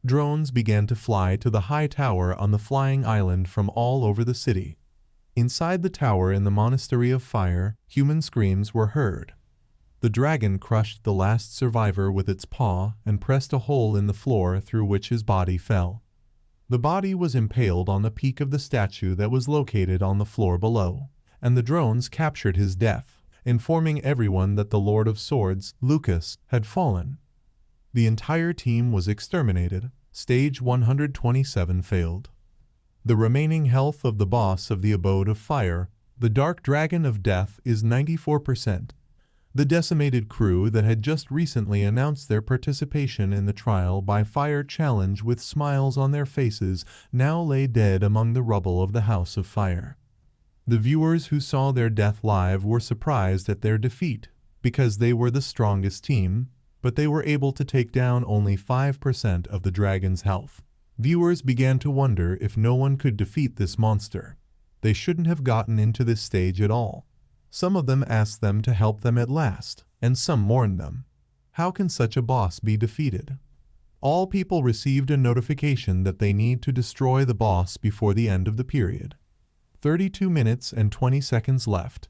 Drones began to fly to the high tower on the flying island from all over the city. Inside the tower in the Monastery of Fire, human screams were heard. The dragon crushed the last survivor with its paw and pressed a hole in the floor through which his body fell. The body was impaled on the peak of the statue that was located on the floor below, and the drones captured his death, informing everyone that the Lord of Swords, Lucas, had fallen. The entire team was exterminated. Stage 127 failed. The remaining health of the boss of the Abode of Fire, the Dark Dragon of Death, is 94%. The decimated crew that had just recently announced their participation in the Trial by Fire challenge with smiles on their faces now lay dead among the rubble of the House of Fire. The viewers who saw their death live were surprised at their defeat, because they were the strongest team, but they were able to take down only 5% of the dragon's health. Viewers began to wonder if no one could defeat this monster. They shouldn't have gotten into this stage at all. Some of them asked them to help them at last, and some mourned them. How can such a boss be defeated? All people received a notification that they need to destroy the boss before the end of the period. 32 minutes and 20 seconds left.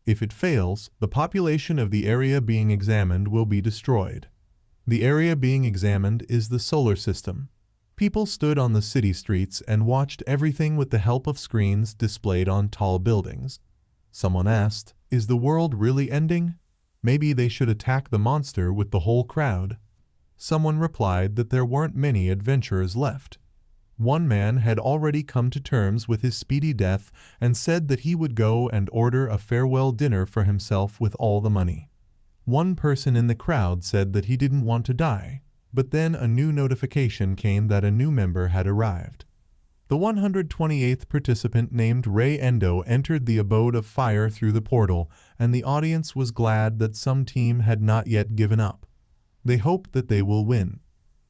If it fails, the population of the area being examined will be destroyed. The area being examined is the solar system. People stood on the city streets and watched everything with the help of screens displayed on tall buildings. Someone asked, "Is the world really ending? Maybe they should attack the monster with the whole crowd." Someone replied that there weren't many adventurers left. One man had already come to terms with his speedy death and said that he would go and order a farewell dinner for himself with all the money. One person in the crowd said that he didn't want to die, but then a new notification came that a new member had arrived. The 128th participant named Ray Endo entered the Abode of Fire through the portal, and the audience was glad that some team had not yet given up. They hope that they will win.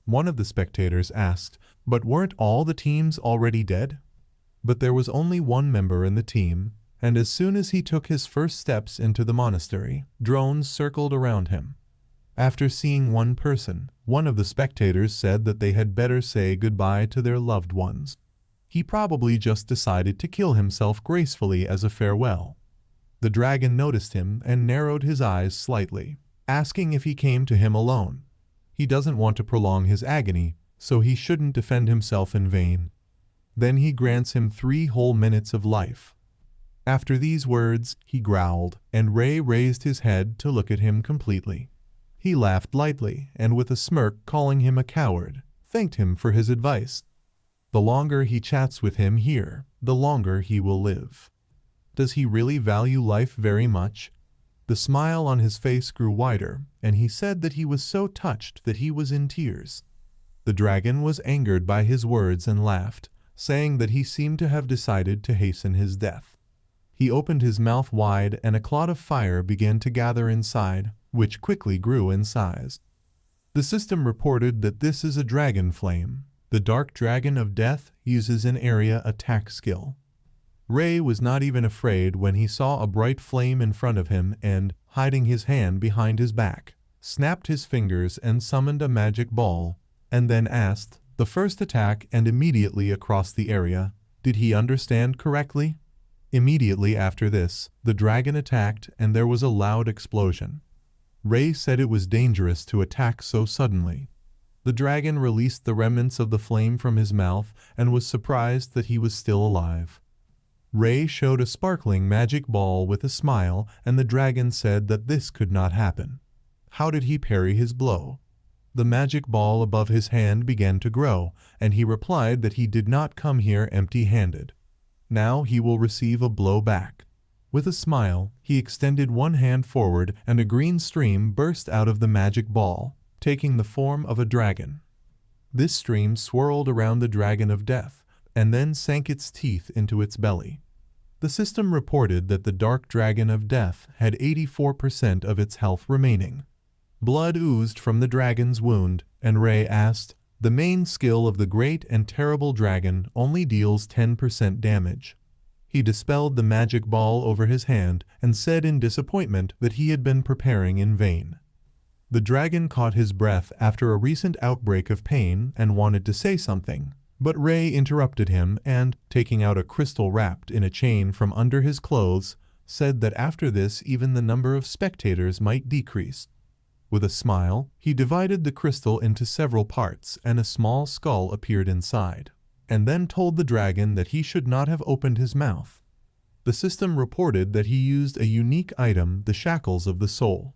One of the spectators asked, "But weren't all the teams already dead?" But there was only one member in the team, and as soon as he took his first steps into the monastery, drones circled around him. After seeing one person, one of the spectators said that they had better say goodbye to their loved ones. He probably just decided to kill himself gracefully as a farewell. The dragon noticed him and narrowed his eyes slightly, asking if he came to him alone. He doesn't want to prolong his agony, so he shouldn't defend himself in vain. Then he grants him 3 whole minutes of life. After these words, he growled, and Ray raised his head to look at him completely. He laughed lightly, and with a smirk calling him a coward, thanked him for his advice. The longer he chats with him here, the longer he will live. Does he really value life very much? The smile on his face grew wider, and he said that he was so touched that he was in tears. The dragon was angered by his words and laughed, saying that he seemed to have decided to hasten his death. He opened his mouth wide and a cloud of fire began to gather inside, which quickly grew in size. The system reported that this is a dragon flame. The Dark Dragon of Death uses an area attack skill. Ray was not even afraid when he saw a bright flame in front of him and, hiding his hand behind his back, snapped his fingers and summoned a magic ball, and then asked, the first attack and immediately across the area. Did he understand correctly? Immediately after this, the dragon attacked and there was a loud explosion. Ray said it was dangerous to attack so suddenly. The dragon released the remnants of the flame from his mouth and was surprised that he was still alive. Ray showed a sparkling magic ball with a smile, and the dragon said that this could not happen. How did he parry his blow? The magic ball above his hand began to grow, and he replied that he did not come here empty-handed. Now he will receive a blow back. With a smile, he extended one hand forward and a green stream burst out of the magic ball, taking the form of a dragon. This stream swirled around the dragon of death, and then sank its teeth into its belly. The system reported that the Dark Dragon of Death had 84% of its health remaining. Blood oozed from the dragon's wound, and Ray asked, "The main skill of the great and terrible dragon only deals 10% damage." He dispelled the magic ball over his hand and said in disappointment that he had been preparing in vain. The dragon caught his breath after a recent outbreak of pain and wanted to say something, but Ray interrupted him and, taking out a crystal wrapped in a chain from under his clothes, said that after this even the number of spectators might decrease. With a smile, he divided the crystal into several parts and a small skull appeared inside, and then told the dragon that he should not have opened his mouth. The system reported that he used a unique item, the shackles of the soul.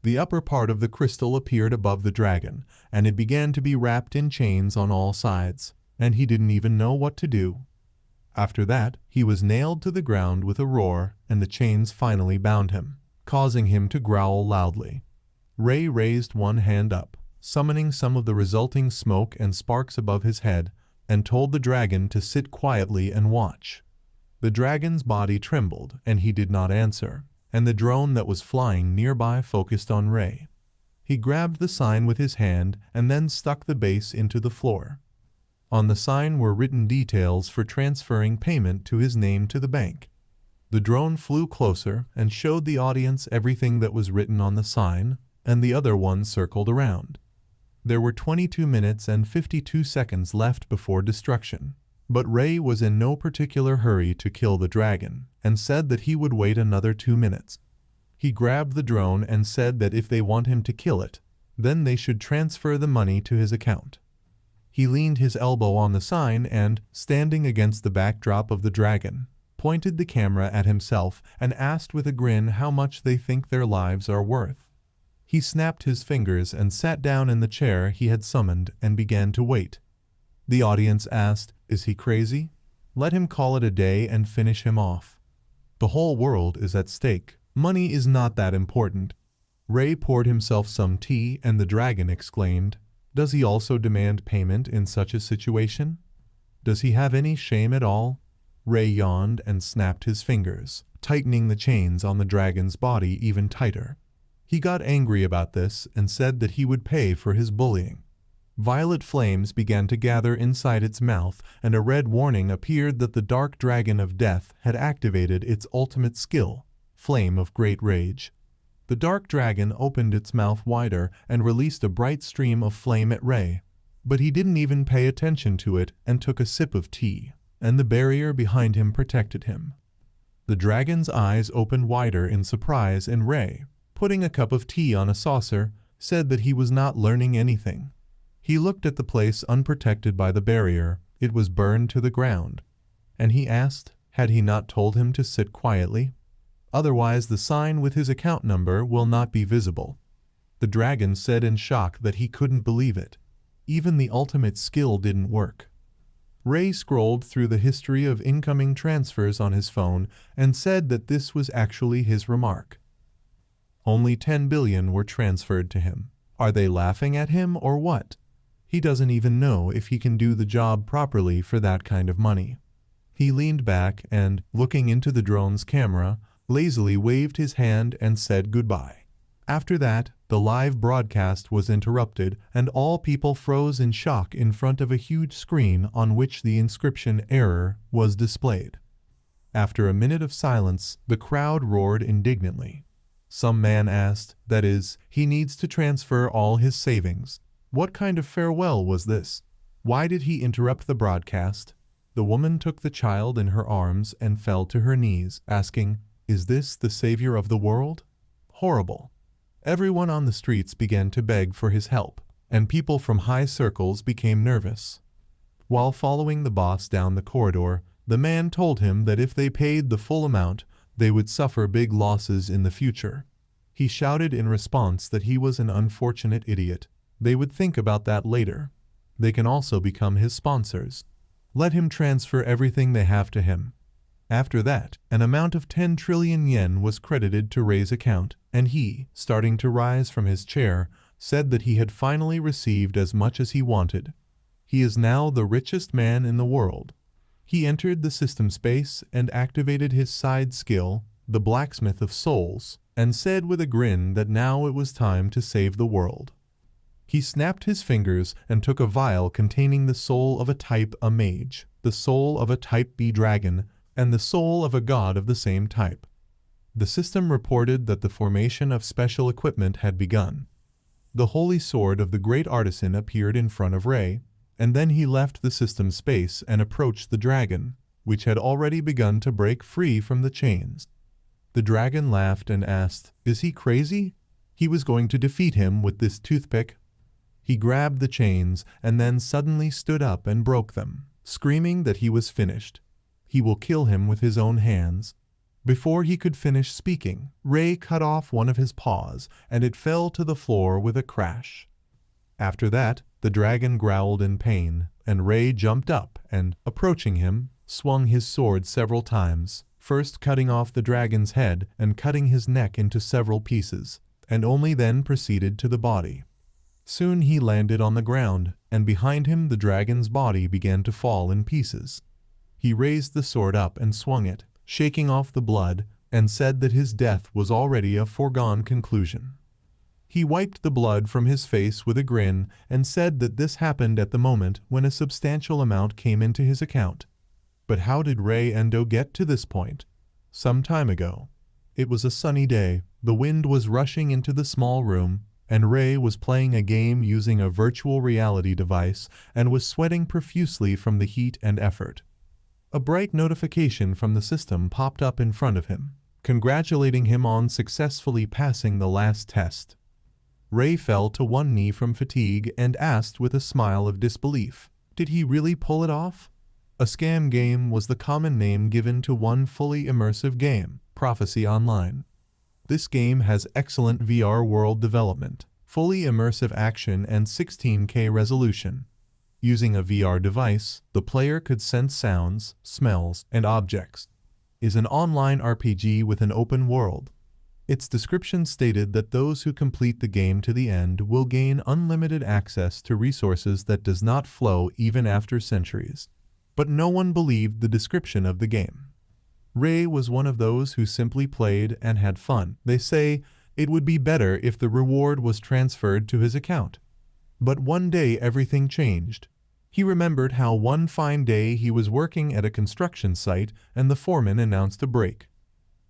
The upper part of the crystal appeared above the dragon, and it began to be wrapped in chains on all sides, and he didn't even know what to do. After that, he was nailed to the ground with a roar, and the chains finally bound him, causing him to growl loudly. Ray raised one hand up, summoning some of the resulting smoke and sparks above his head, and told the dragon to sit quietly and watch. The dragon's body trembled, and he did not answer, and the drone that was flying nearby focused on Ray. He grabbed the sign with his hand and then stuck the base into the floor. On the sign were written details for transferring payment to his name to the bank. The drone flew closer and showed the audience everything that was written on the sign, and the other one circled around. There were 22 minutes and 52 seconds left before destruction, but Ray was in no particular hurry to kill the dragon, and said that he would wait another 2 minutes. He grabbed the drone and said that if they want him to kill it, then they should transfer the money to his account. He leaned his elbow on the sign and, standing against the backdrop of the dragon, pointed the camera at himself and asked with a grin how much they think their lives are worth. He snapped his fingers and sat down in the chair he had summoned and began to wait. The audience asked, "Is he crazy? Let him call it a day and finish him off. The whole world is at stake. Money is not that important." Ray poured himself some tea and the dragon exclaimed, "Does he also demand payment in such a situation? Does he have any shame at all?" Ray yawned and snapped his fingers, tightening the chains on the dragon's body even tighter. He got angry about this and said that he would pay for his bullying. Violet flames began to gather inside its mouth, and a red warning appeared that the dark dragon of death had activated its ultimate skill, Flame of Great Rage. The dark dragon opened its mouth wider and released a bright stream of flame at Ray, but he didn't even pay attention to it and took a sip of tea, and the barrier behind him protected him. The dragon's eyes opened wider in surprise, and Ray, putting a cup of tea on a saucer, said that he was not learning anything. He looked at the place unprotected by the barrier. It was burned to the ground, and he asked, had he not told him to sit quietly? Otherwise the sign with his account number will not be visible. The dragon said in shock that he couldn't believe it. Even the ultimate skill didn't work. Ray scrolled through the history of incoming transfers on his phone and said that this was actually his remark. Only 10 billion were transferred to him. Are they laughing at him or what? He doesn't even know if he can do the job properly for that kind of money. He leaned back and, looking into the drone's camera, lazily waved his hand and said goodbye. After that, the live broadcast was interrupted and all people froze in shock in front of a huge screen on which the inscription "Error" was displayed. After a minute of silence, the crowd roared indignantly. Some man asked, that is, he needs to transfer all his savings. What kind of farewell was this? Why did he interrupt the broadcast? The woman took the child in her arms and fell to her knees, asking, "Is this the savior of the world?" Horrible. Everyone on the streets began to beg for his help, and people from high circles became nervous. While following the boss down the corridor, the man told him that if they paid the full amount, they would suffer big losses in the future. He shouted in response that he was an unfortunate idiot. They would think about that later. They can also become his sponsors. Let him transfer everything they have to him. After that, an amount of 10 trillion yen was credited to Ray's account, and he, starting to rise from his chair, said that he had finally received as much as he wanted. He is now the richest man in the world. He entered the system space and activated his side skill, the Blacksmith of Souls, and said with a grin that now it was time to save the world. He snapped his fingers and took a vial containing the soul of a type A mage, the soul of a type B dragon, and the soul of a god of the same type. The system reported that the formation of special equipment had begun. The holy sword of the great artisan appeared in front of Ray, and then he left the system space and approached the dragon, which had already begun to break free from the chains. The dragon laughed and asked, "Is he crazy? He was going to defeat him with this toothpick." He grabbed the chains and then suddenly stood up and broke them, screaming that he was finished. He will kill him with his own hands. Before he could finish speaking, Ray cut off one of his paws, and it fell to the floor with a crash. After that, the dragon growled in pain, and Ray jumped up and, approaching him, swung his sword several times, first cutting off the dragon's head and cutting his neck into several pieces, and only then proceeded to the body. Soon he landed on the ground, and behind him the dragon's body began to fall in pieces. He raised the sword up and swung it, shaking off the blood, and said that his death was already a foregone conclusion. He wiped the blood from his face with a grin and said that this happened at the moment when a substantial amount came into his account. But how did Ray Endo get to this point? Some time ago. It was a sunny day, the wind was rushing into the small room, and Ray was playing a game using a virtual reality device and was sweating profusely from the heat and effort. A bright notification from the system popped up in front of him, congratulating him on successfully passing the last test. Ray fell to one knee from fatigue and asked with a smile of disbelief, "Did he really pull it off?" A scam game was the common name given to one fully immersive game, Prophecy Online. This game has excellent VR world development, fully immersive action, and 16K resolution. Using a VR device, the player could sense sounds, smells, and objects. It is an online RPG with an open world. Its description stated that those who complete the game to the end will gain unlimited access to resources that does not flow even after centuries. But no one believed the description of the game. Ray was one of those who simply played and had fun. They say it would be better if the reward was transferred to his account. But one day everything changed. He remembered how one fine day he was working at a construction site and the foreman announced a break.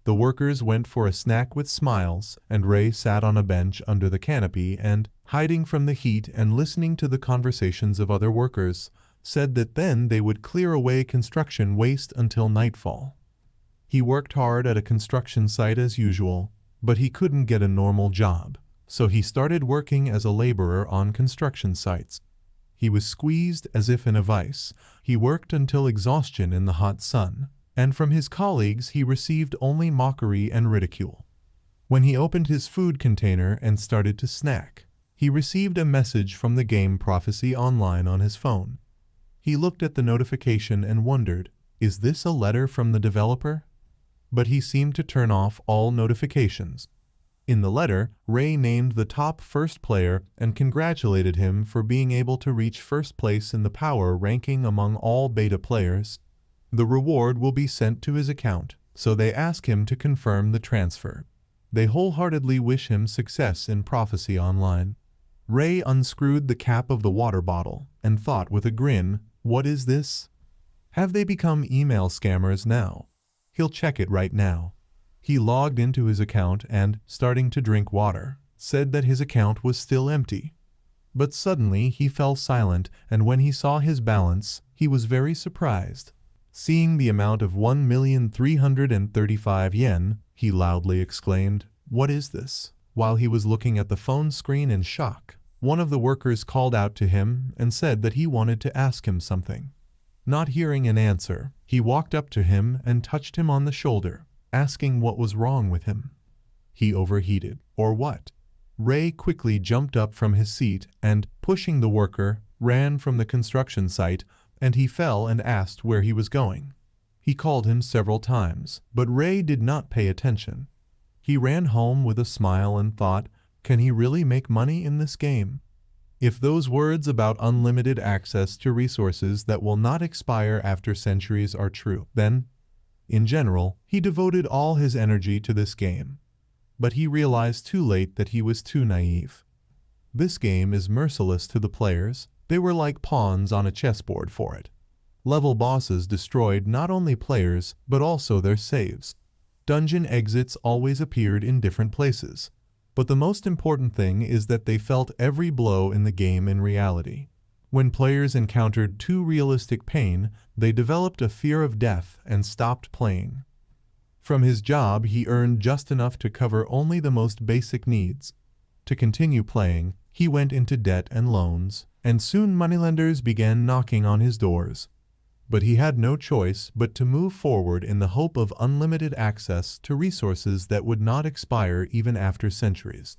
The workers went for a snack with smiles, and Ray sat on a bench under the canopy and, hiding from the heat and listening to the conversations of other workers, said that then they would clear away construction waste until nightfall. He worked hard at a construction site as usual, but he couldn't get a normal job, so he started working as a laborer on construction sites. He was squeezed as if in a vice. He worked until exhaustion in the hot sun, and from his colleagues he received only mockery and ridicule. When he opened his food container and started to snack, he received a message from the game Prophecy Online on his phone. He looked at the notification and wondered, is this a letter from the developer? But he seemed to turn off all notifications. In the letter, Ray named the top first player and congratulated him for being able to reach first place in the power ranking among all beta players. The reward will be sent to his account, so they ask him to confirm the transfer. They wholeheartedly wish him success in Prophecy Online. Ray unscrewed the cap of the water bottle and thought with a grin, what is this? Have they become email scammers now? He'll check it right now. He logged into his account and, starting to drink water, said that his account was still empty. But suddenly he fell silent, and when he saw his balance, he was very surprised. Seeing the amount of 1,335 yen, he loudly exclaimed, "What is this?" While he was looking at the phone screen in shock, one of the workers called out to him and said that he wanted to ask him something. Not hearing an answer, he walked up to him and touched him on the shoulder, asking what was wrong with him. He overheated, or what? Ray quickly jumped up from his seat and, pushing the worker, ran from the construction site, and he fell and asked where he was going. He called him several times, but Ray did not pay attention. He ran home with a smile and thought, can he really make money in this game? If those words about unlimited access to resources that will not expire after centuries are true, then, in general, he devoted all his energy to this game. But he realized too late that he was too naive. This game is merciless to the players. They were like pawns on a chessboard for it. Level bosses destroyed not only players, but also their saves. Dungeon exits always appeared in different places. But the most important thing is that they felt every blow in the game in reality. When players encountered too realistic pain, they developed a fear of death and stopped playing. From his job, he earned just enough to cover only the most basic needs. To continue playing, he went into debt and loans, and soon moneylenders began knocking on his doors. But he had no choice but to move forward in the hope of unlimited access to resources that would not expire even after centuries.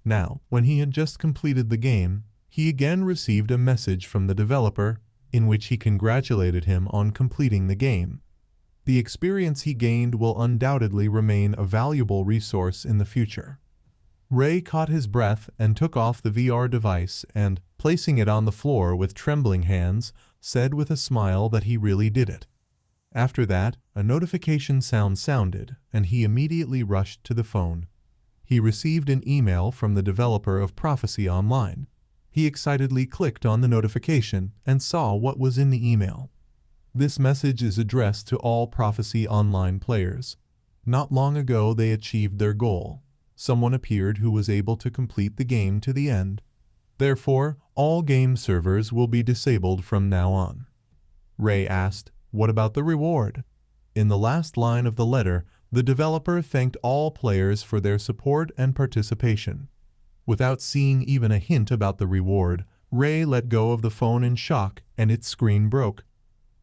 Now, when he had just completed the game, he again received a message from the developer in which he congratulated him on completing the game. The experience he gained will undoubtedly remain a valuable resource in the future. Ray caught his breath and took off the VR device and, placing it on the floor with trembling hands, said with a smile that he really did it. After that, a notification sound sounded, and he immediately rushed to the phone. He received an email from the developer of Prophecy Online. He excitedly clicked on the notification and saw what was in the email. This message is addressed to all Prophecy Online players. Not long ago they achieved their goal. Someone appeared who was able to complete the game to the end. Therefore, all game servers will be disabled from now on. Ray asked, "What about the reward?" In the last line of the letter, the developer thanked all players for their support and participation. Without seeing even a hint about the reward, Ray let go of the phone in shock and its screen broke.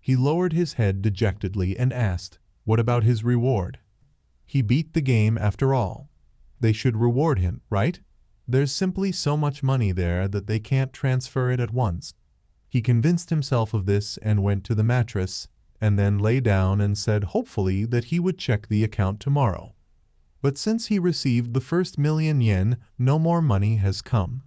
He lowered his head dejectedly and asked, "What about his reward?" He beat the game after all. They should reward him, right? There's simply so much money there that they can't transfer it at once. He convinced himself of this and went to the mattress, and then lay down and said hopefully that he would check the account tomorrow. But since he received the first $1,000,000, no more money has come.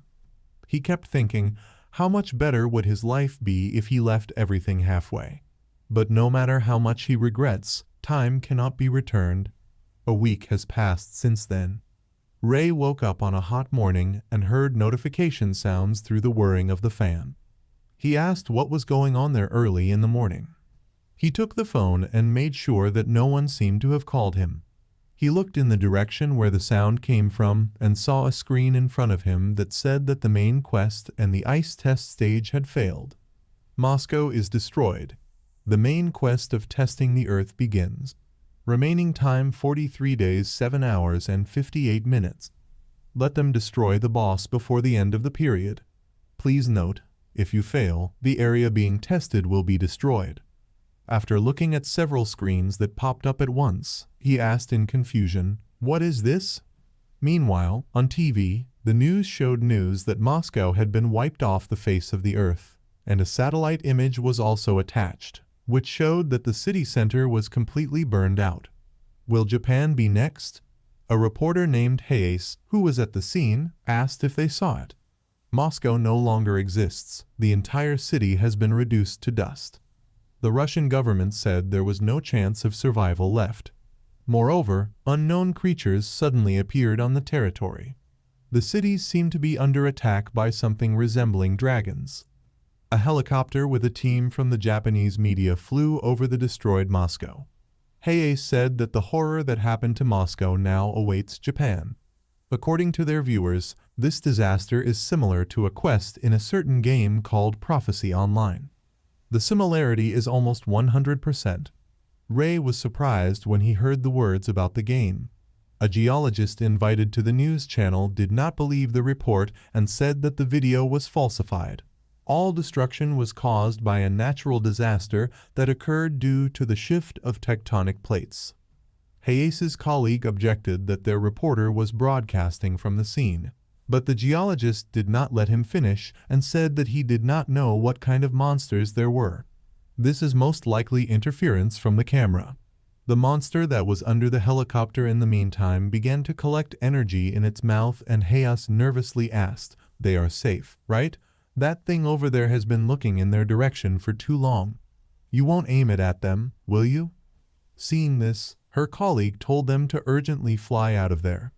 He kept thinking, how much better would his life be if he left everything halfway? But no matter how much he regrets, time cannot be returned. A week has passed since then. Ray woke up on a hot morning and heard notification sounds through the whirring of the fan. He asked what was going on there early in the morning. He took the phone and made sure that no one seemed to have called him. He looked in the direction where the sound came from and saw a screen in front of him that said that the main quest and the ice test stage had failed. Moscow is destroyed. The main quest of testing the Earth begins. Remaining time 43 days, 7 hours, and 58 minutes. Let them destroy the boss before the end of the period. Please note, if you fail, the area being tested will be destroyed. After looking at several screens that popped up at once, he asked in confusion, "What is this?" Meanwhile, on TV, the news showed news that Moscow had been wiped off the face of the Earth, and a satellite image was also attached, which showed that the city center was completely burned out. Will Japan be next? A reporter named Hayes, who was at the scene, asked if they saw it. Moscow no longer exists. The entire city has been reduced to dust. The Russian government said there was no chance of survival left. Moreover, unknown creatures suddenly appeared on the territory. The cities seemed to be under attack by something resembling dragons. A helicopter with a team from the Japanese media flew over the destroyed Moscow. Hayes said that the horror that happened to Moscow now awaits Japan. According to their viewers, this disaster is similar to a quest in a certain game called Prophecy Online. The similarity is almost 100%. Ray was surprised when he heard the words about the game. A geologist invited to the news channel did not believe the report and said that the video was falsified. All destruction was caused by a natural disaster that occurred due to the shift of tectonic plates. Hayes's colleague objected that their reporter was broadcasting from the scene, but the geologist did not let him finish and said that he did not know what kind of monsters there were. This is most likely interference from the camera. The monster that was under the helicopter in the meantime began to collect energy in its mouth, and Hayes nervously asked, "They are safe, right? That thing over there has been looking in their direction for too long. You won't aim it at them, will you?" Seeing this, her colleague told them to urgently fly out of there.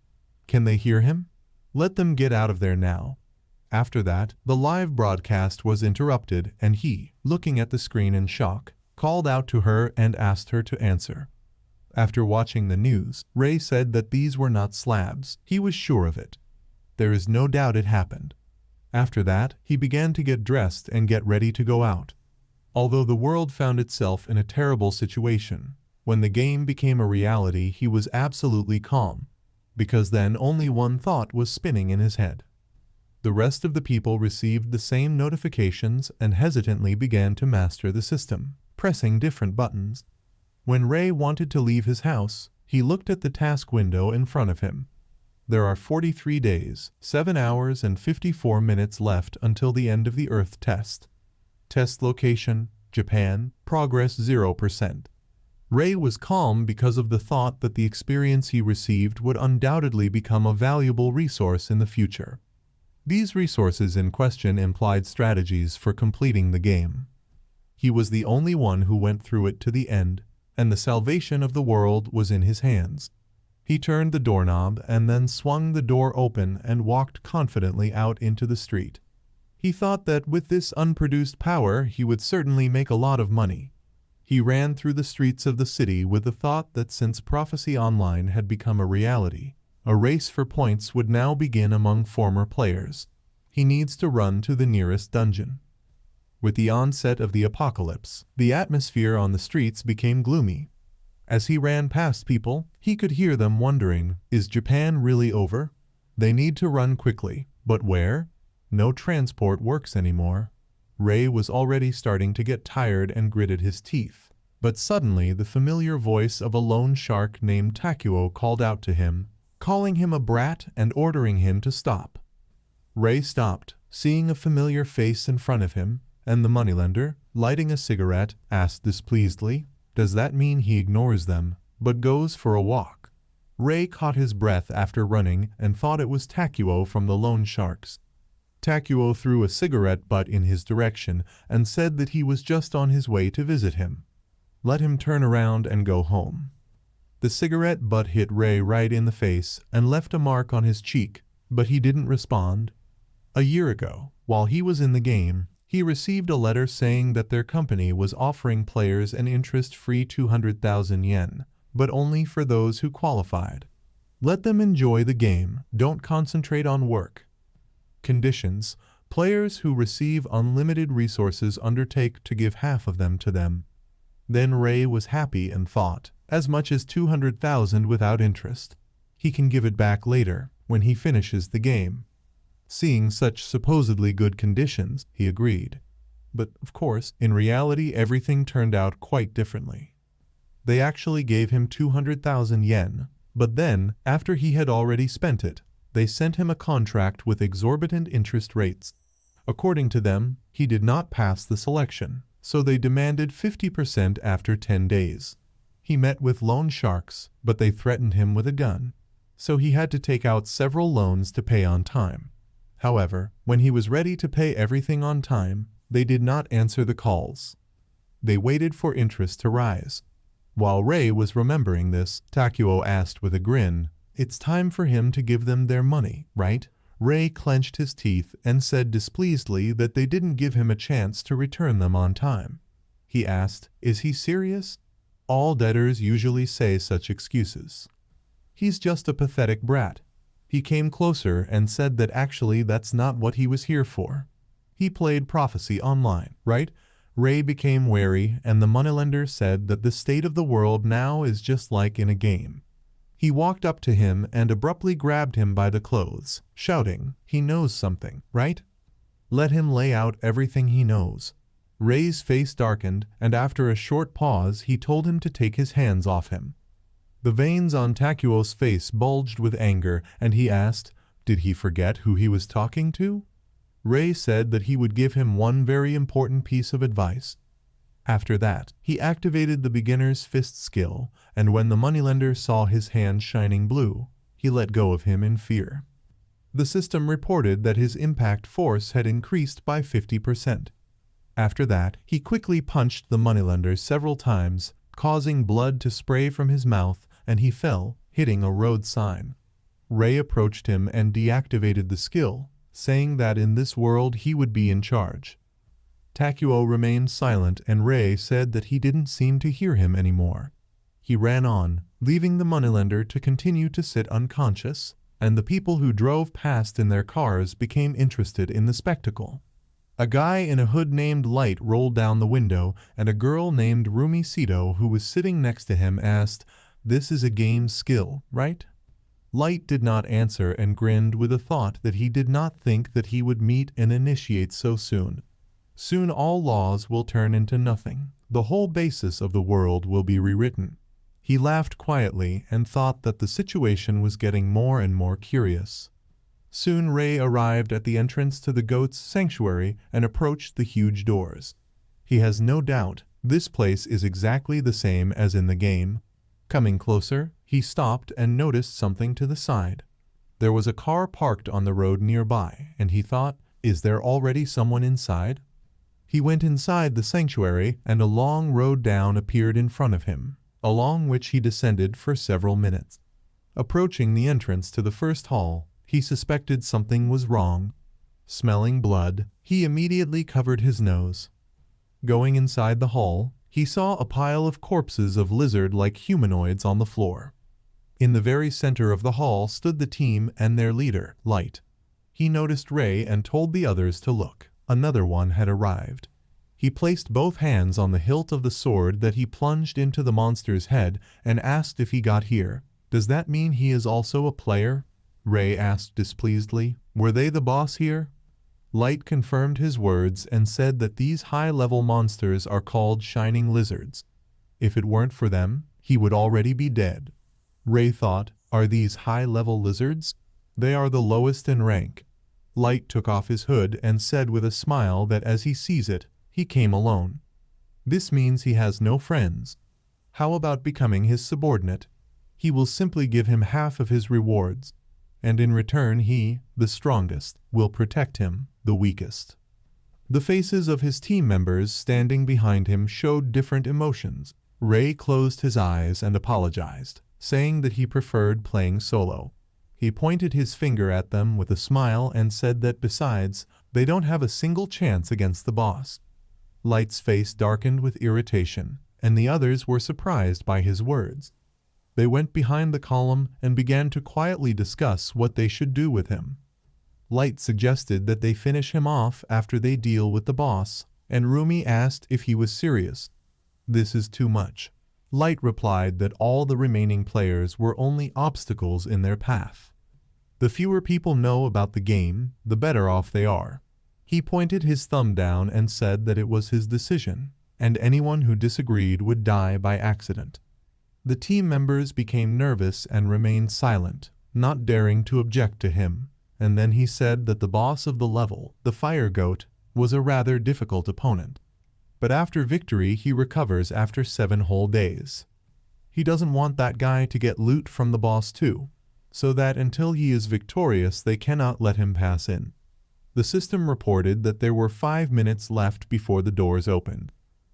Can they hear him? Let them get out of there now. After that, the live broadcast was interrupted, and he, looking at the screen in shock, called out to her and asked her to answer. After watching the news, Ray said that these were not slabs. He was sure of it. There is no doubt it happened. After that, he began to get dressed and get ready to go out. Although the world found itself in a terrible situation, when the game became a reality, he was absolutely calm, because then only one thought was spinning in his head. The rest of the people received the same notifications and hesitantly began to master the system, pressing different buttons. When Ray wanted to leave his house, he looked at the task window in front of him. There are 43 days, 7 hours and 54 minutes left until the end of the Earth test. Test location, Japan, progress 0%. Ray was calm because of the thought that the experience he received would undoubtedly become a valuable resource in the future. These resources in question implied strategies for completing the game. He was the only one who went through it to the end, and the salvation of the world was in his hands. He turned the doorknob and then swung the door open and walked confidently out into the street. He thought that with this unproduced power he would certainly make a lot of money. He ran through the streets of the city with the thought that since Prophecy Online had become a reality, a race for points would now begin among former players. He needs to run to the nearest dungeon. With the onset of the apocalypse, the atmosphere on the streets became gloomy. As he ran past people, he could hear them wondering, is Japan really over? They need to run quickly, but where? No transport works anymore. Ray was already starting to get tired and gritted his teeth. But suddenly the familiar voice of a lone shark named Takuo called out to him, calling him a brat and ordering him to stop. Ray stopped, seeing a familiar face in front of him, and the moneylender, lighting a cigarette, asked displeasedly, does that mean he ignores them, but goes for a walk? Ray caught his breath after running and thought it was Takuo from the loan sharks. Takuo threw a cigarette butt in his direction and said that he was just on his way to visit him. Let him turn around and go home. The cigarette butt hit Ray right in the face and left a mark on his cheek, but he didn't respond. A year ago, while he was in the game, he received a letter saying that their company was offering players an interest-free 200,000 yen, but only for those who qualified. Let them enjoy the game, don't concentrate on work. Conditions: players who receive unlimited resources undertake to give half of them to them. Then Ray was happy and thought, as much as 200,000 without interest. He can give it back later, when he finishes the game. Seeing such supposedly good conditions, he agreed. But, of course, in reality everything turned out quite differently. They actually gave him 200,000 yen, but then, after he had already spent it, they sent him a contract with exorbitant interest rates. According to them, he did not pass the selection, so they demanded 50% after 10 days. He met with loan sharks, but they threatened him with a gun, so he had to take out several loans to pay on time. However, when he was ready to pay everything on time, they did not answer the calls. They waited for interest to rise. While Ray was remembering this, Takuo asked with a grin, it's time for him to give them their money, right? Ray clenched his teeth and said displeasedly that they didn't give him a chance to return them on time. He asked, is he serious? All debtors usually say such excuses. He's just a pathetic brat. He came closer and said that actually that's not what he was here for. He played Prophecy Online, right? Ray became wary and the moneylender said that the state of the world now is just like in a game. He walked up to him and abruptly grabbed him by the clothes, shouting, he knows something, right? Let him lay out everything he knows. Ray's face darkened, and after a short pause he told him to take his hands off him. The veins on Takuo's face bulged with anger, and he asked, did he forget who he was talking to? Ray said that he would give him one very important piece of advice. After that, he activated the beginner's fist skill, and when the moneylender saw his hand shining blue, he let go of him in fear. The system reported that his impact force had increased by 50%. After that, he quickly punched the moneylender several times, causing blood to spray from his mouth, and he fell, hitting a road sign. Ray approached him and deactivated the skill, saying that in this world he would be in charge. Takuo remained silent and Ray said that he didn't seem to hear him anymore. He ran on, leaving the moneylender to continue to sit unconscious, and the people who drove past in their cars became interested in the spectacle. A guy in a hood named Light rolled down the window, and a girl named Rumi Sito, who was sitting next to him, asked, "This is a game skill, right?" Light did not answer and grinned with a thought that he did not think that he would meet an initiate so soon. Soon all laws will turn into nothing. The whole basis of the world will be rewritten. He laughed quietly and thought that the situation was getting more and more curious. Soon Ray arrived at the entrance to the goat's sanctuary and approached the huge doors. He has no doubt this place is exactly the same as in the game. Coming closer, he stopped and noticed something to the side. There was a car parked on the road nearby, and he thought, "Is there already someone inside?" He went inside the sanctuary, and a long road down appeared in front of him, along which he descended for several minutes. Approaching the entrance to the first hall, he suspected something was wrong. Smelling blood, he immediately covered his nose. Going inside the hall, he saw a pile of corpses of lizard-like humanoids on the floor. In the very center of the hall stood the team and their leader, Light. He noticed Ray and told the others to look. Another one had arrived. He placed both hands on the hilt of the sword that he plunged into the monster's head and asked if he got here. "Does that mean he is also a player?" Ray asked displeasedly. "Were they the boss here?" Light confirmed his words and said that these high-level monsters are called shining lizards. If it weren't for them, he would already be dead. Ray thought, "Are these high-level lizards? They are the lowest in rank." Light took off his hood and said with a smile that as he sees it, he came alone. This means he has no friends. How about becoming his subordinate? He will simply give him half of his rewards, and in return he, the strongest, will protect him, the weakest. The faces of his team members standing behind him showed different emotions. Ray closed his eyes and apologized, saying that he preferred playing solo. He pointed his finger at them with a smile and said that besides, they don't have a single chance against the boss. Light's face darkened with irritation, and the others were surprised by his words. They went behind the column and began to quietly discuss what they should do with him. Light suggested that they finish him off after they deal with the boss, and Rumi asked if he was serious. "This is too much." Light replied that all the remaining players were only obstacles in their path. The fewer people know about the game, the better off they are. He pointed his thumb down and said that it was his decision, and anyone who disagreed would die by accident. The team members became nervous and remained silent, not daring to object to him, and then he said that the boss of the level, the fire goat, was a rather difficult opponent. But after victory he recovers after 7 whole days. He doesn't want that guy to get loot from the boss too, so that until he is victorious they cannot let him pass in. The system reported that there were 5 minutes left before the doors opened.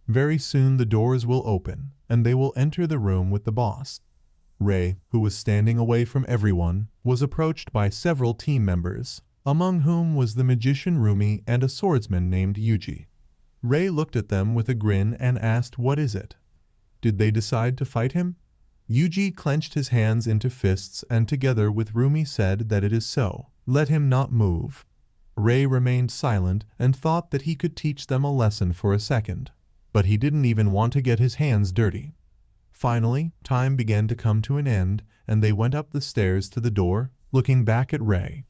Very soon the doors will open, and they will enter the room with the boss. Ray, who was standing away from everyone, was approached by several team members, among whom was the magician Rumi and a swordsman named Yuji. Ray looked at them with a grin and asked, "What is it?" Did they decide to fight him? Yuji clenched his hands into fists and together with Rumi said that it is so. Let him not move. Ray remained silent and thought that he could teach them a lesson for a second, but he didn't even want to get his hands dirty. Finally, time began to come to an end, and they went up the stairs to the door, looking back at Ray.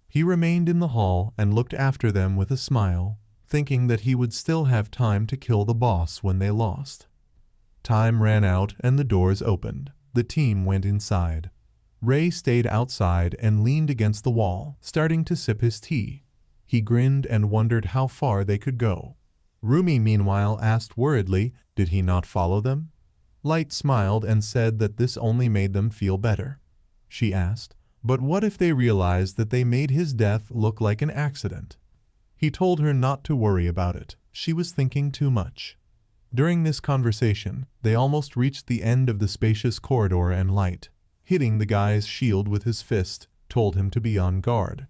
He remained in the hall and looked after them with a smile, thinking that he would still have time to kill the boss when they lost. Time ran out and the doors opened. The team went inside. Ray stayed outside and leaned against the wall, starting to sip his tea. He grinned and wondered how far they could go. Rumi meanwhile asked worriedly, did he not follow them? Light smiled and said that this only made them feel better. She asked, but what if they realized that they made his death look like an accident? He told her not to worry about it. She was thinking too much. During this conversation, they almost reached the end of the spacious corridor and Light, hitting the guy's shield with his fist, told him to be on guard.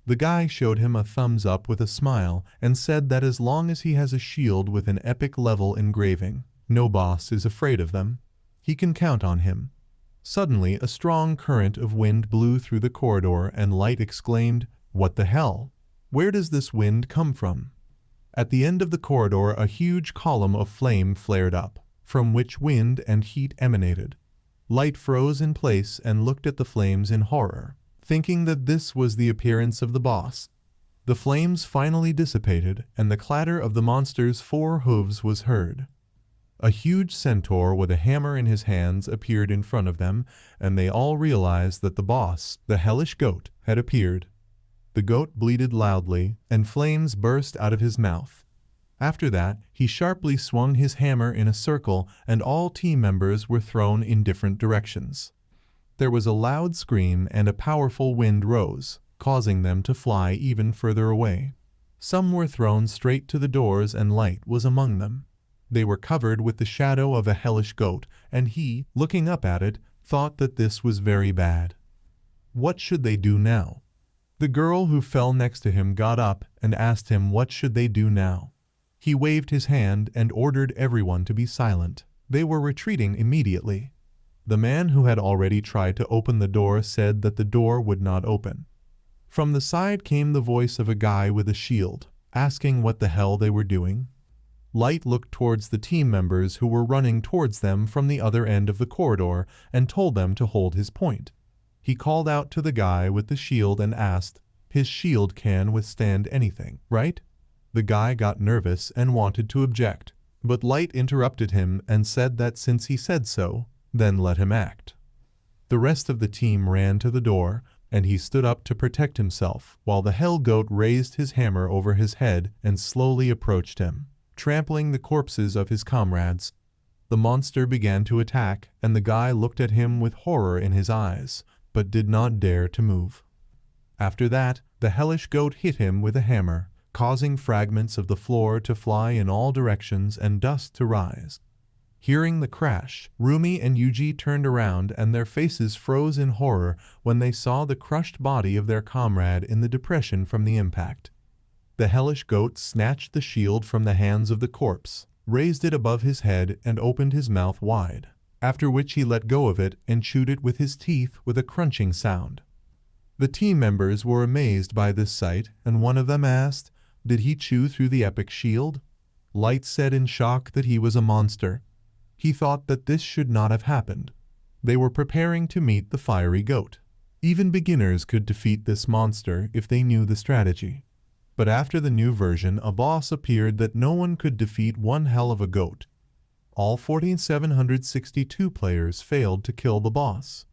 The guy showed him a thumbs up with a smile and said that as long as he has a shield with an epic level engraving, no boss is afraid of them. He can count on him. Suddenly, a strong current of wind blew through the corridor and Light exclaimed, "What the hell? Where does this wind come from?" At the end of the corridor, a huge column of flame flared up, from which wind and heat emanated. Light froze in place and looked at the flames in horror, thinking that this was the appearance of the boss. The flames finally dissipated, and the clatter of the monster's 4 hooves was heard. A huge centaur with a hammer in his hands appeared in front of them, and they all realized that the boss, the hellish goat, had appeared. The goat bleated loudly, and flames burst out of his mouth. After that, he sharply swung his hammer in a circle, and all team members were thrown in different directions. There was a loud scream, and a powerful wind rose, causing them to fly even further away. Some were thrown straight to the doors, and Light was among them. They were covered with the shadow of a hellish goat, and he, looking up at it, thought that this was very bad. What should they do now? The girl who fell next to him got up and asked him what should they do now. He waved his hand and ordered everyone to be silent. They were retreating immediately. The man who had already tried to open the door said that the door would not open. From the side came the voice of a guy with a shield, asking what the hell they were doing. Light looked towards the team members who were running towards them from the other end of the corridor and told them to hold his point. He called out to the guy with the shield and asked, "His shield can withstand anything, right?" The guy got nervous and wanted to object, but Light interrupted him and said that since he said so, then let him act. The rest of the team ran to the door, and he stood up to protect himself, while the hell goat raised his hammer over his head and slowly approached him, trampling the corpses of his comrades. The monster began to attack, and the guy looked at him with horror in his eyes, but did not dare to move. After that, the hellish goat hit him with a hammer, causing fragments of the floor to fly in all directions and dust to rise. Hearing the crash, Rumi and Yuji turned around and their faces froze in horror when they saw the crushed body of their comrade in the depression from the impact. The hellish goat snatched the shield from the hands of the corpse, raised it above his head and opened his mouth wide, after which he let go of it and chewed it with his teeth with a crunching sound. The team members were amazed by this sight, and one of them asked, "Did he chew through the epic shield?" Light said in shock that he was a monster. He thought that this should not have happened. They were preparing to meet the fiery goat. Even beginners could defeat this monster if they knew the strategy. But after the new version, a boss appeared that no one could defeat one hell of a goat. All 4,762 players failed to kill the boss.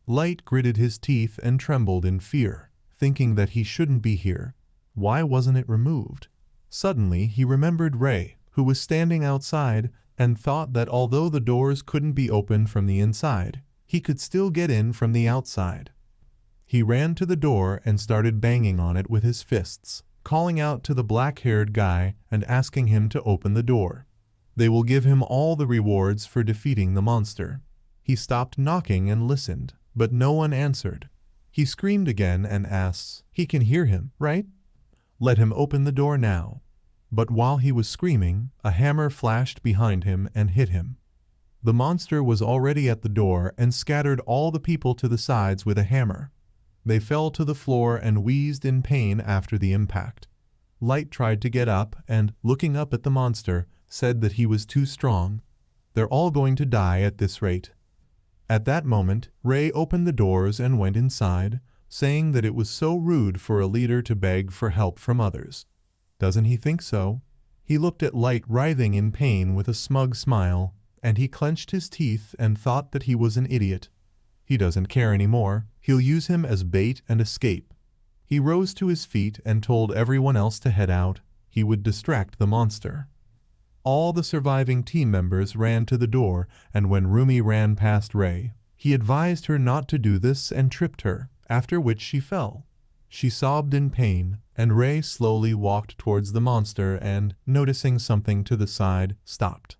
Light gritted his teeth and trembled in fear, thinking that he shouldn't be here. Why wasn't it removed? Suddenly, he remembered Ray, who was standing outside, and thought that although the doors couldn't be opened from the inside, he could still get in from the outside. He ran to the door and started banging on it with his fists, calling out to the black-haired guy and asking him to open the door. They will give him all the rewards for defeating the monster. He stopped knocking and listened, but no one answered. He screamed again and asked, "He can hear him, right? Let him open the door now." But while he was screaming, a hammer flashed behind him and hit him. The monster was already at the door and scattered all the people to the sides with a hammer. They fell to the floor and wheezed in pain after the impact. Light tried to get up and, looking up at the monster, said that he was too strong. "They're all going to die at this rate." At that moment, Ray opened the doors and went inside, saying that it was so rude for a leader to beg for help from others. Doesn't he think so? He looked at Light writhing in pain with a smug smile, and he clenched his teeth and thought that he was an idiot. He doesn't care anymore. He'll use him as bait and escape. He rose to his feet and told everyone else to head out. He would distract the monster. All the surviving team members ran to the door, and when Rumi ran past Ray, he advised her not to do this and tripped her, after which she fell. She sobbed in pain, and Ray slowly walked towards the monster and, noticing something to the side, stopped.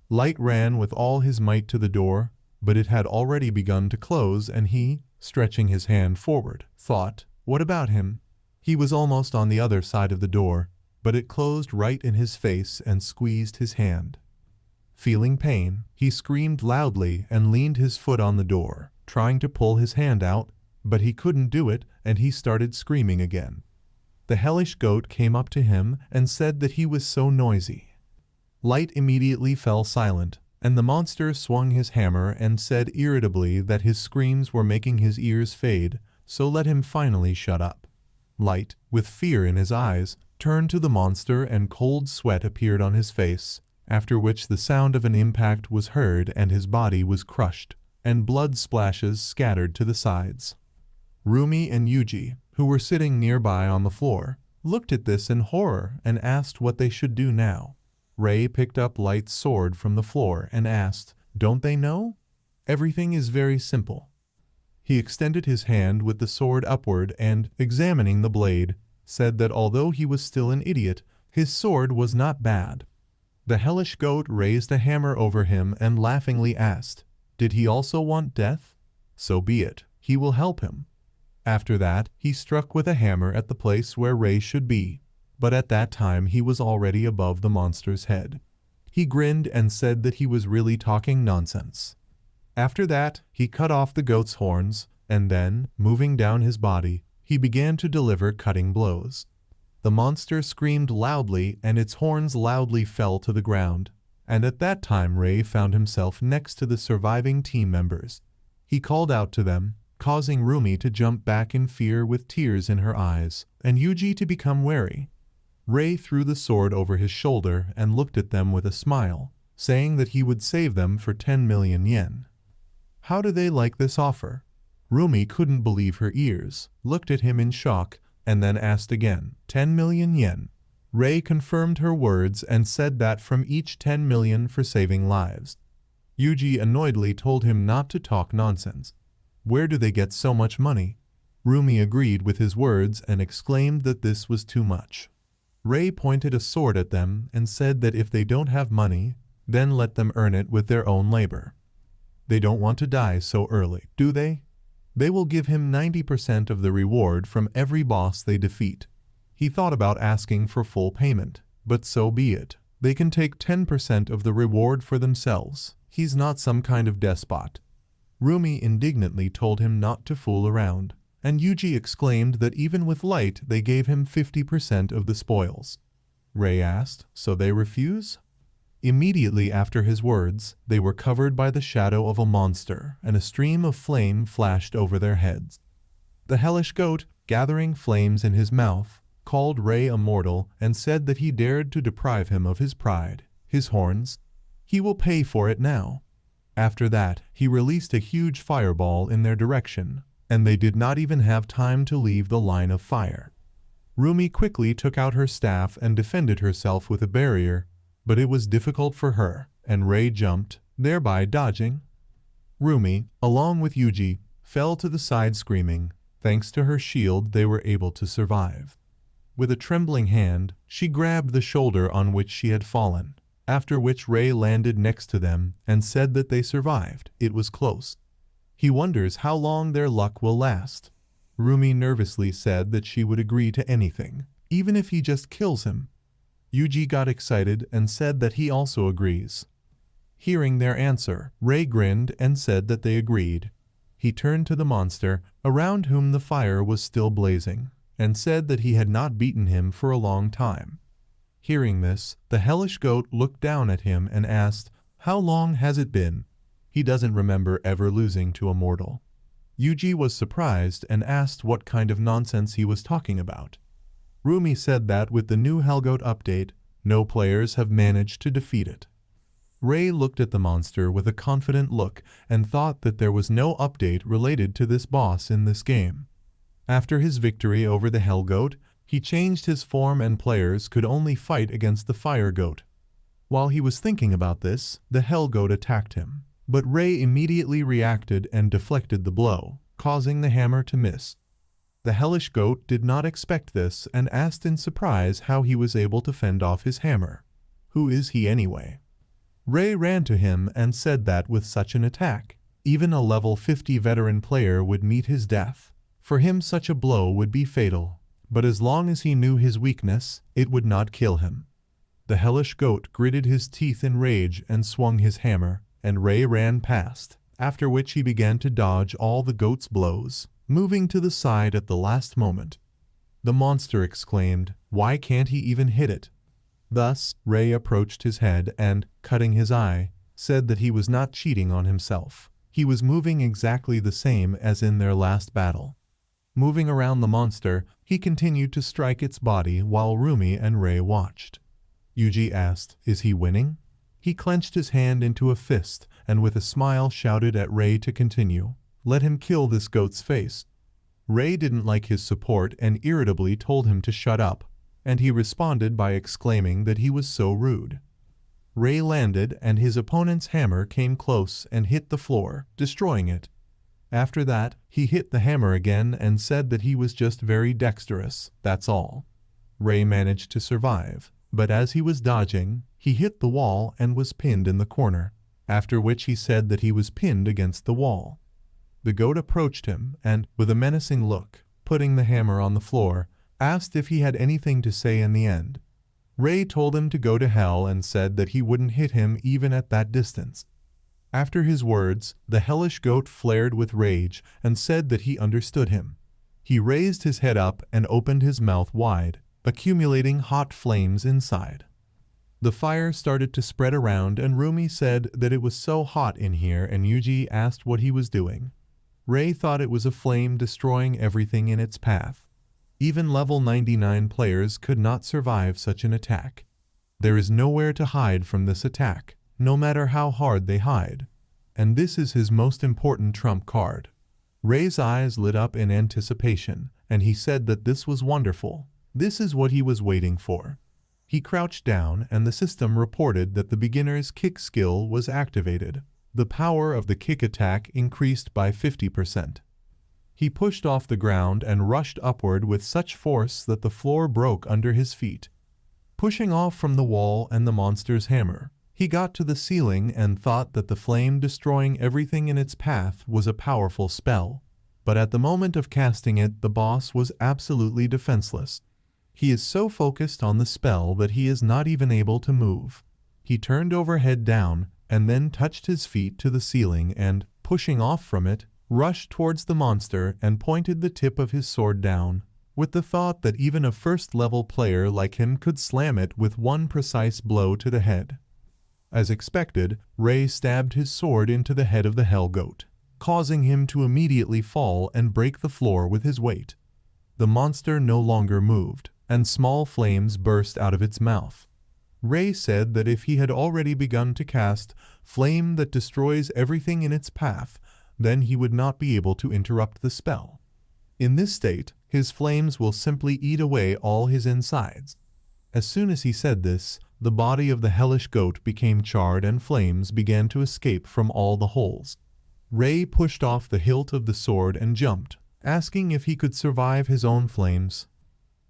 Light ran with all his might to the door, but it had already begun to close, and he, stretching his hand forward, thought, "What about him?" He was almost on the other side of the door, but it closed right in his face and squeezed his hand. Feeling pain, he screamed loudly and leaned his foot on the door, trying to pull his hand out, but he couldn't do it, and he started screaming again. The hellish goat came up to him and said that he was so noisy. Light immediately fell silent, and the monster swung his hammer and said irritably that his screams were making his ears fade, so let him finally shut up. Light, with fear in his eyes, turned to the monster and cold sweat appeared on his face, after which the sound of an impact was heard and his body was crushed, and blood splashes scattered to the sides. Rumi and Yuji, who were sitting nearby on the floor, looked at this in horror and asked what they should do now. Ray picked up Light's sword from the floor and asked, "Don't they know? Everything is very simple." He extended his hand with the sword upward and, examining the blade, said that although he was still an idiot, his sword was not bad. The hellish goat raised a hammer over him and laughingly asked, "Did he also want death? So be it, he will help him." After that, he struck with a hammer at the place where Ray should be, but at that time he was already above the monster's head. He grinned and said that he was really talking nonsense. After that, he cut off the goat's horns, and then, moving down his body, he began to deliver cutting blows. The monster screamed loudly and its horns loudly fell to the ground, and at that time Ray found himself next to the surviving team members. He called out to them, causing Rumi to jump back in fear with tears in her eyes, and Yuji to become wary. Ray threw the sword over his shoulder and looked at them with a smile, saying that he would save them for 10 million yen. How do they like this offer? Rumi couldn't believe her ears, looked at him in shock, and then asked again, 10 million yen. Ray confirmed her words and said that from each 10 million for saving lives. Yuji annoyedly told him not to talk nonsense. Where do they get so much money? Rumi agreed with his words and exclaimed that this was too much. Ray pointed a sword at them and said that if they don't have money, then let them earn it with their own labor. They don't want to die so early, do they? They will give him 90% of the reward from every boss they defeat. He thought about asking for full payment, but so be it. They can take 10% of the reward for themselves. He's not some kind of despot. Rumi indignantly told him not to fool around, and Yuji exclaimed that even with Light they gave him 50% of the spoils. Ray asked, "So they refuse?" Immediately after his words, they were covered by the shadow of a monster, and a stream of flame flashed over their heads. The hellish goat, gathering flames in his mouth, called Ray a mortal and said that he dared to deprive him of his pride, his horns. He will pay for it now. After that, he released a huge fireball in their direction, and they did not even have time to leave the line of fire. Rumi quickly took out her staff and defended herself with a barrier, but it was difficult for her, and Ray jumped, thereby dodging. Rumi, along with Yuji, fell to the side screaming. Thanks to her shield, they were able to survive. With a trembling hand, she grabbed the shoulder on which she had fallen, after which Ray landed next to them and said that they survived. It was close. He wonders how long their luck will last. Rumi nervously said that she would agree to anything, even if he just kills him. Yuji got excited and said that he also agrees. Hearing their answer, Ray grinned and said that they agreed. He turned to the monster, around whom the fire was still blazing, and said that he had not beaten him for a long time. Hearing this, the hellish goat looked down at him and asked, "How long has it been?" He doesn't remember ever losing to a mortal. Yuji was surprised and asked what kind of nonsense he was talking about. Rumi said that with the new Hellgoat update, no players have managed to defeat it. Ray looked at the monster with a confident look and thought that there was no update related to this boss in this game. After his victory over the Hellgoat, he changed his form and players could only fight against the Fire Goat. While he was thinking about this, the Hellgoat attacked him, but Ray immediately reacted and deflected the blow, causing the hammer to miss. The hellish goat did not expect this and asked in surprise how he was able to fend off his hammer. Who is he anyway? Ray ran to him and said that with such an attack, even a level 50 veteran player would meet his death. For him such a blow would be fatal, but as long as he knew his weakness, it would not kill him. The hellish goat gritted his teeth in rage and swung his hammer, and Ray ran past, after which he began to dodge all the goat's blows, moving to the side at the last moment. The monster exclaimed, "Why can't he even hit it?" Thus, Ray approached his head and, cutting his eye, said that he was not cheating on himself. He was moving exactly the same as in their last battle. Moving around the monster, he continued to strike its body while Rumi and Ray watched. Yuji asked, "Is he winning?" He clenched his hand into a fist and with a smile shouted at Ray to continue. "Let him kill this goat's face." Ray didn't like his support and irritably told him to shut up, and he responded by exclaiming that he was so rude. Ray landed and his opponent's hammer came close and hit the floor, destroying it. After that, he hit the hammer again and said that he was just very dexterous, that's all. Ray managed to survive, but as he was dodging, he hit the wall and was pinned in the corner, after which he said that he was pinned against the wall. The goat approached him and, with a menacing look, putting the hammer on the floor, asked if he had anything to say in the end. Ray told him to go to hell and said that he wouldn't hit him even at that distance. After his words, the hellish goat flared with rage and said that he understood him. He raised his head up and opened his mouth wide, accumulating hot flames inside. The fire started to spread around and Rumi said that it was so hot in here and Yuji asked what he was doing. Ray thought it was a flame destroying everything in its path. Even level 99 players could not survive such an attack. There is nowhere to hide from this attack, no matter how hard they hide. And this is his most important trump card. Ray's eyes lit up in anticipation, and he said that this was wonderful. This is what he was waiting for. He crouched down and the system reported that the beginner's kick skill was activated. The power of the kick attack increased by 50%. He pushed off the ground and rushed upward with such force that the floor broke under his feet. Pushing off from the wall and the monster's hammer, he got to the ceiling and thought that the flame destroying everything in its path was a powerful spell. But at the moment of casting it, the boss was absolutely defenseless. He is so focused on the spell that he is not even able to move. He turned over head down and then touched his feet to the ceiling and, pushing off from it, rushed towards the monster and pointed the tip of his sword down, with the thought that even a first-level player like him could slam it with one precise blow to the head. As expected, Ray stabbed his sword into the head of the hell goat, causing him to immediately fall and break the floor with his weight. The monster no longer moved, and small flames burst out of its mouth. Ray said that if he had already begun to cast flame that destroys everything in its path, then he would not be able to interrupt the spell. In this state, his flames will simply eat away all his insides. As soon as he said this, the body of the hellish goat became charred and flames began to escape from all the holes. Ray pushed off the hilt of the sword and jumped, asking if he could survive his own flames.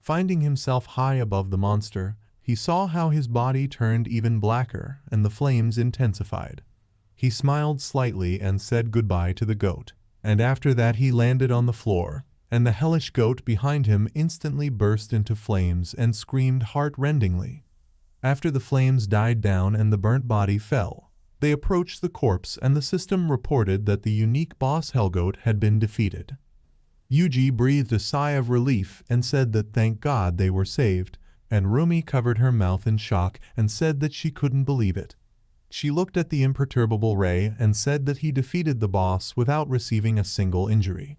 Finding himself high above the monster, he saw how his body turned even blacker and the flames intensified. He smiled slightly and said goodbye to the goat, and after that he landed on the floor, and the hellish goat behind him instantly burst into flames and screamed heart-rendingly. After the flames died down and the burnt body fell, they approached the corpse and the system reported that the unique boss hellgoat had been defeated. Yuji breathed a sigh of relief and said that thank God they were saved, and Rumi covered her mouth in shock and said that she couldn't believe it. She looked at the imperturbable Ray and said that he defeated the boss without receiving a single injury.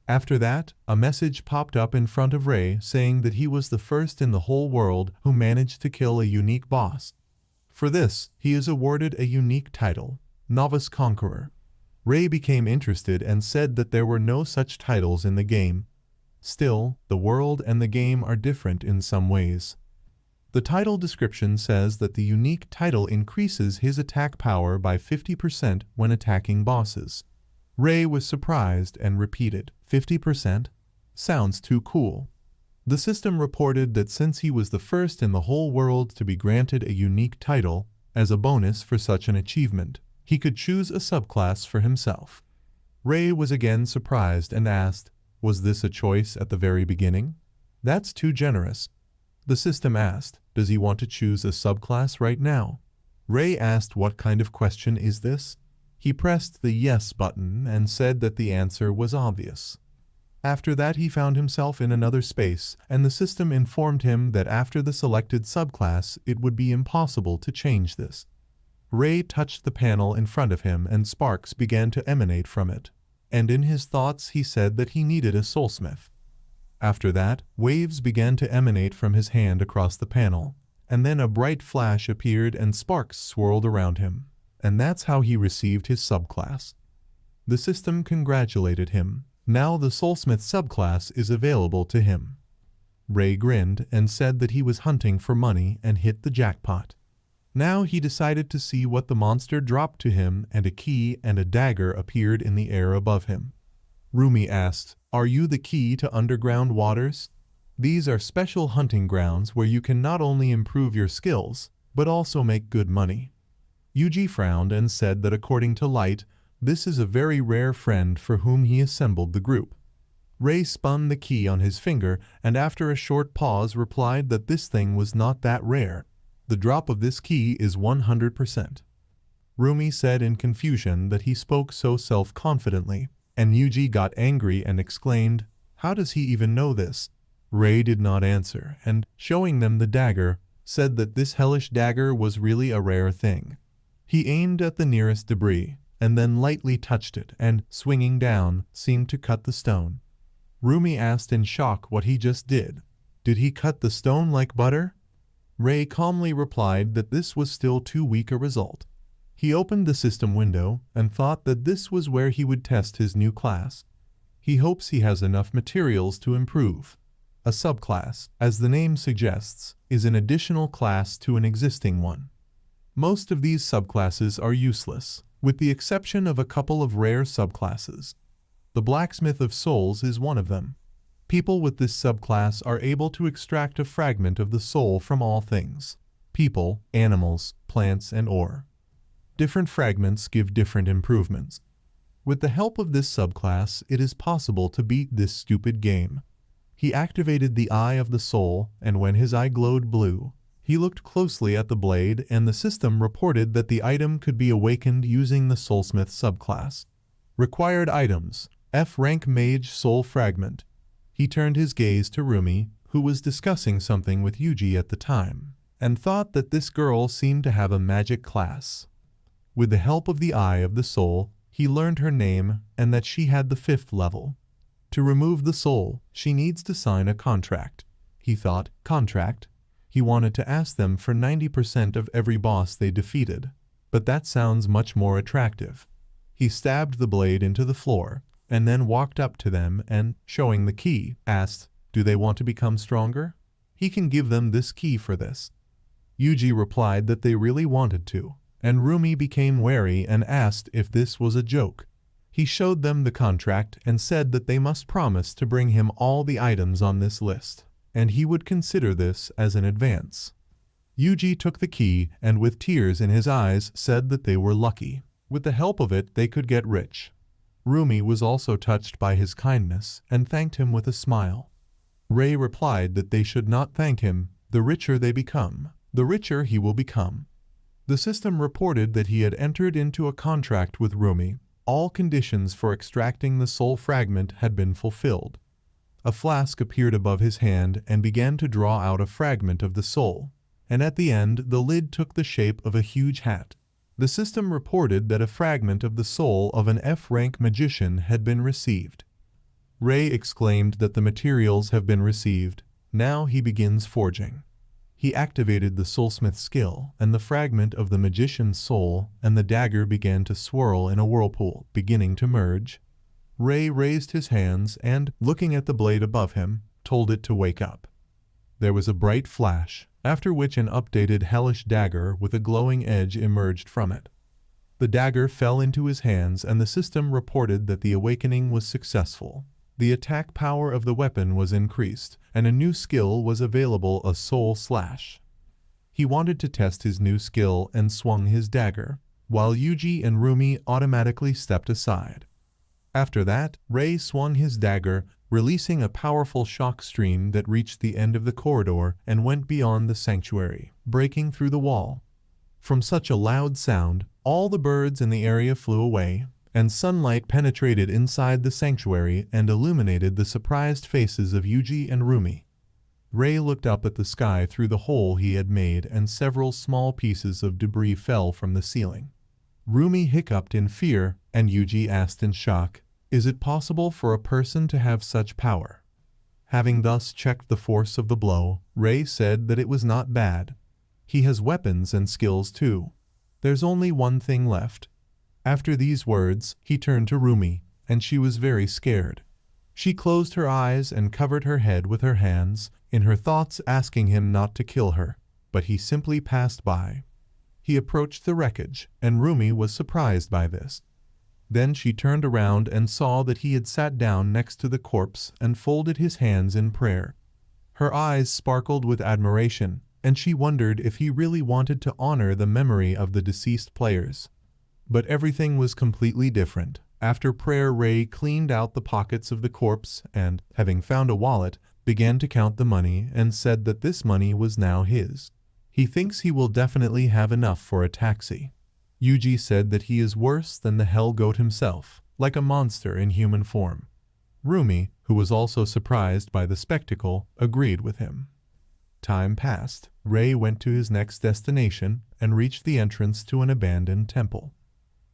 After that, a message popped up in front of Ray saying that he was the first in the whole world who managed to kill a unique boss. For this, he is awarded a unique title, Novice Conqueror. Ray became interested and said that there were no such titles in the game. Still, the world and the game are different in some ways. The title description says that the unique title increases his attack power by 50% when attacking bosses. Ray was surprised and repeated, 50%? Sounds too cool. The system reported that since he was the first in the whole world to be granted a unique title, as a bonus for such an achievement, he could choose a subclass for himself. Ray was again surprised and asked, was this a choice at the very beginning? That's too generous. The system asked, Does he want to choose a subclass right now? Ray asked, what kind of question is this? He pressed the yes button and said that the answer was obvious. After that, he found himself in another space, and the system informed him that after the selected subclass, it would be impossible to change this. Ray touched the panel in front of him and sparks began to emanate from it, and in his thoughts he said that he needed a soulsmith. After that, waves began to emanate from his hand across the panel, and then a bright flash appeared and sparks swirled around him, and that's how he received his subclass. The system congratulated him. Now the soulsmith subclass is available to him. Ray grinned and said that he was hunting for money and hit the jackpot. Now he decided to see what the monster dropped to him, and a key and a dagger appeared in the air above him. Rumi asked, "Are you the key to underground waters? These are special hunting grounds where you can not only improve your skills, but also make good money." Yuji frowned and said that according to Light, this is a very rare friend for whom he assembled the group. Ray spun the key on his finger and after a short pause replied that this thing was not that rare. The drop of this key is 100%. Rumi said in confusion that he spoke so self-confidently, and Yuji got angry and exclaimed, "How does he even know this?" Ray did not answer and, showing them the dagger, said that this hellish dagger was really a rare thing. He aimed at the nearest debris, and then lightly touched it and, swinging down, seemed to cut the stone. Rumi asked in shock what he just did. Did he cut the stone like butter? Ray calmly replied that this was still too weak a result. He opened the system window and thought that this was where he would test his new class. He hopes he has enough materials to improve. A subclass, as the name suggests, is an additional class to an existing one. Most of these subclasses are useless, with the exception of a couple of rare subclasses. The Blacksmith of Souls is one of them. People with this subclass are able to extract a fragment of the soul from all things: people, animals, plants, and ore. Different fragments give different improvements. With the help of this subclass, it is possible to beat this stupid game. He activated the Eye of the Soul, and when his eye glowed blue, he looked closely at the blade and the system reported that the item could be awakened using the Soulsmith subclass. Required items: F rank Mage Soul Fragment. He turned his gaze to Rumi, who was discussing something with Yuji at the time, and thought that this girl seemed to have a magic class. With the help of the Eye of the Soul, he learned her name and that she had the 5th level. To remove the soul, she needs to sign a contract. He thought, contract? He wanted to ask them for 90% of every boss they defeated, but that sounds much more attractive. He stabbed the blade into the floor, and then walked up to them and, showing the key, asked, "Do they want to become stronger? He can give them this key for this." Yuji replied that they really wanted to, and Rumi became wary and asked if this was a joke. He showed them the contract and said that they must promise to bring him all the items on this list, and he would consider this as an advance. Yuji took the key and with tears in his eyes said that they were lucky. With the help of it, they could get rich. Rumi was also touched by his kindness and thanked him with a smile. Ray replied that they should not thank him. The richer they become, the richer he will become. The system reported that he had entered into a contract with Rumi. All conditions for extracting the soul fragment had been fulfilled. A flask appeared above his hand and began to draw out a fragment of the soul, and at the end the lid took the shape of a huge hat. The system reported that a fragment of the soul of an F-rank magician had been received. Ray exclaimed that the materials have been received. Now he begins forging. He activated the soulsmith skill, and the fragment of the magician's soul and the dagger began to swirl in a whirlpool, beginning to merge. Ray raised his hands and, looking at the blade above him, told it to wake up. There was a bright flash, after which an updated hellish dagger with a glowing edge emerged from it. The dagger fell into his hands and the system reported that the awakening was successful. The attack power of the weapon was increased, and a new skill was available, a soul slash. He wanted to test his new skill and swung his dagger, while Yuji and Rumi automatically stepped aside. After that, Ray swung his dagger, releasing a powerful shock stream that reached the end of the corridor and went beyond the sanctuary, breaking through the wall. From such a loud sound, all the birds in the area flew away, and sunlight penetrated inside the sanctuary and illuminated the surprised faces of Yuji and Rumi. Ray looked up at the sky through the hole he had made, and several small pieces of debris fell from the ceiling. Rumi hiccuped in fear, and Yuji asked in shock, "Is it possible for a person to have such power?" Having thus checked the force of the blow, Ray said that it was not bad. He has weapons and skills too. There's only one thing left. After these words, he turned to Rumi, and she was very scared. She closed her eyes and covered her head with her hands, in her thoughts asking him not to kill her, but he simply passed by. He approached the wreckage, and Rumi was surprised by this. Then she turned around and saw that he had sat down next to the corpse and folded his hands in prayer. Her eyes sparkled with admiration, and she wondered if he really wanted to honor the memory of the deceased players. But everything was completely different. After prayer, Ray cleaned out the pockets of the corpse and, having found a wallet, began to count the money and said that this money was now his. He thinks he will definitely have enough for a taxi. Yuji said that he is worse than the hell goat himself, like a monster in human form. Rumi, who was also surprised by the spectacle, agreed with him. Time passed. Ray went to his next destination and reached the entrance to an abandoned temple.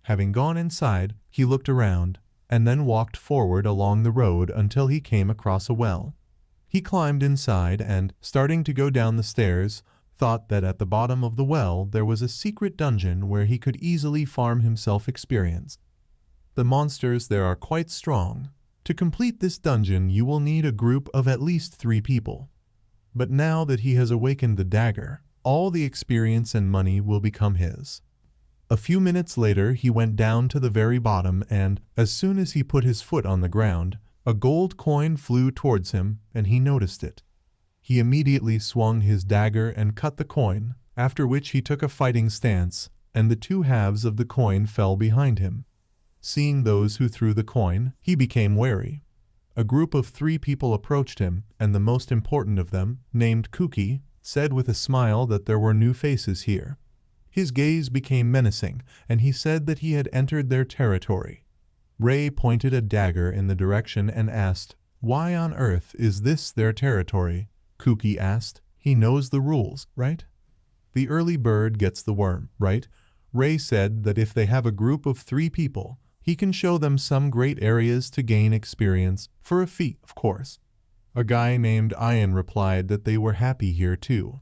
Having gone inside, he looked around and then walked forward along the road until he came across a well. He climbed inside and, starting to go down the stairs, thought that at the bottom of the well there was a secret dungeon where he could easily farm himself experience. The monsters there are quite strong. To complete this dungeon you will need a group of at least 3 people. But now that he has awakened the dagger, all the experience and money will become his. A few minutes later he went down to the very bottom, and, as soon as he put his foot on the ground, a gold coin flew towards him and he noticed it. He immediately swung his dagger and cut the coin, after which he took a fighting stance, and the 2 halves of the coin fell behind him. Seeing those who threw the coin, he became wary. A group of 3 people approached him, and the most important of them, named Kuki, said with a smile that there were new faces here. His gaze became menacing, and he said that he had entered their territory. Ray pointed a dagger in the direction and asked, "Why on earth is this their territory?" Kuki asked. "He knows the rules, right?" "The early bird gets the worm, right?" Ray said that if they have a group of 3 people, he can show them some great areas to gain experience, for a fee, of course. A guy named Ian replied that they were happy here too.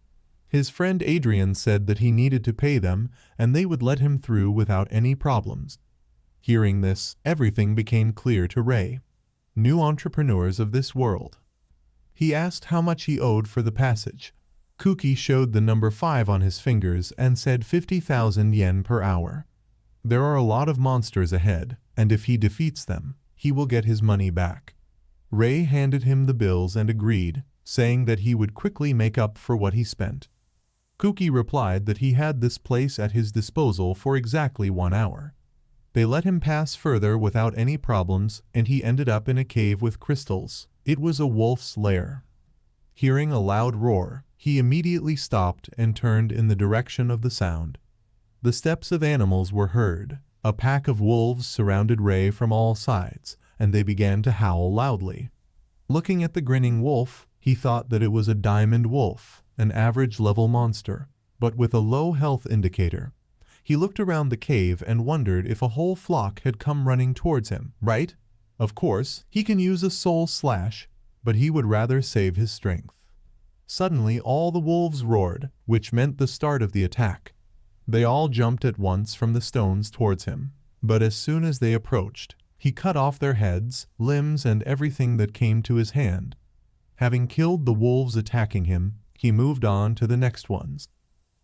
His friend Adrian said that he needed to pay them and they would let him through without any problems. Hearing this, everything became clear to Ray. New entrepreneurs of this world. He asked how much he owed for the passage. Kuki showed the number 5 on his fingers and said 50,000 yen per hour. There are a lot of monsters ahead, and if he defeats them, he will get his money back. Ray handed him the bills and agreed, saying that he would quickly make up for what he spent. Kuki replied that he had this place at his disposal for exactly 1 hour. They let him pass further without any problems, and he ended up in a cave with crystals. It was a wolf's lair. Hearing a loud roar, he immediately stopped and turned in the direction of the sound. The steps of animals were heard. A pack of wolves surrounded Ray from all sides, and they began to howl loudly. Looking at the grinning wolf, he thought that it was a diamond wolf, an average-level monster, but with a low health indicator. He looked around the cave and wondered if a whole flock had come running towards him, right? Of course, he can use a soul slash, but he would rather save his strength. Suddenly, all the wolves roared, which meant the start of the attack. They all jumped at once from the stones towards him, but as soon as they approached, he cut off their heads, limbs, and everything that came to his hand. Having killed the wolves attacking him, he moved on to the next ones.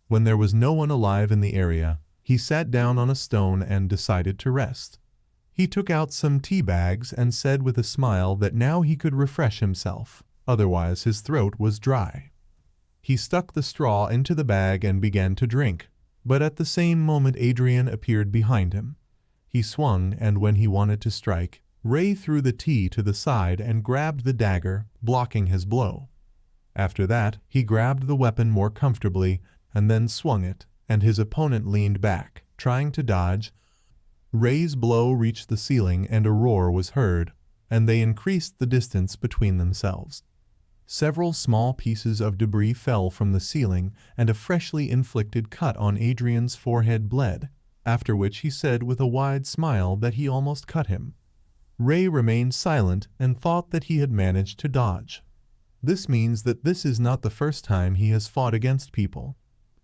When there was no one alive in the area, he sat down on a stone and decided to rest. He took out some tea bags and said with a smile that now he could refresh himself, otherwise his throat was dry. He stuck the straw into the bag and began to drink, but at the same moment Adrian appeared behind him. He swung, and when he wanted to strike, Ray threw the tea to the side and grabbed the dagger, blocking his blow. After that, he grabbed the weapon more comfortably and then swung it, and his opponent leaned back, trying to dodge. Ray's blow reached the ceiling and a roar was heard, and they increased the distance between themselves. Several small pieces of debris fell from the ceiling and a freshly inflicted cut on Adrian's forehead bled, after which he said with a wide smile that he almost cut him. Ray remained silent and thought that he had managed to dodge. This means that this is not the first time he has fought against people.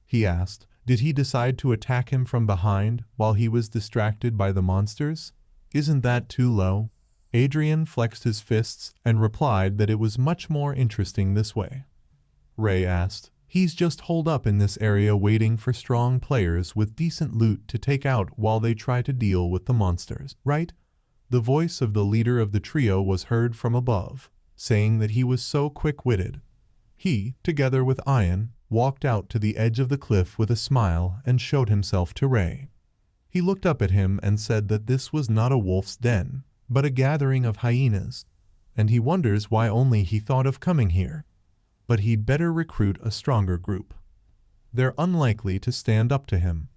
He asked, did he decide to attack him from behind while he was distracted by the monsters? Isn't that too low? Adrian flexed his fists and replied that it was much more interesting this way. Ray asked, he's just holed up in this area waiting for strong players with decent loot to take out while they try to deal with the monsters, right? The voice of the leader of the trio was heard from above, saying that he was so quick-witted. He, together with Ian, walked out to the edge of the cliff with a smile and showed himself to Ray. He looked up at him and said that this was not a wolf's den, but a gathering of hyenas, and he wonders why only he thought of coming here. But he'd better recruit a stronger group. They're unlikely to stand up to him.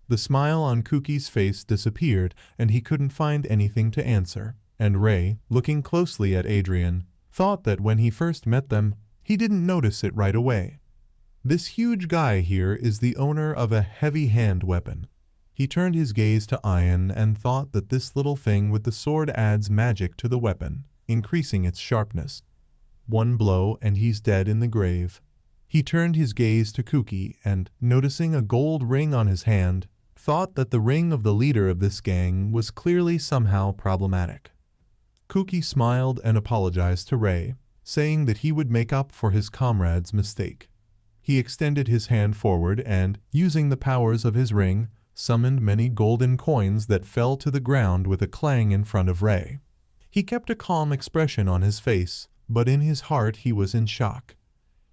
The smile on Cookie's face disappeared and he couldn't find anything to answer, and Ray, looking closely at Adrian, thought that when he first met them, he didn't notice it right away. This huge guy here is the owner of a heavy hand weapon. He turned his gaze to Ian and thought that this little thing with the sword adds magic to the weapon, increasing its sharpness. One blow and he's dead in the grave. He turned his gaze to Cookie and, noticing a gold ring on his hand, thought that the ring of the leader of this gang was clearly somehow problematic. Cookie smiled and apologized to Ray, saying that he would make up for his comrade's mistake. He extended his hand forward and, using the powers of his ring, summoned many golden coins that fell to the ground with a clang in front of Ray. He kept a calm expression on his face, but in his heart he was in shock.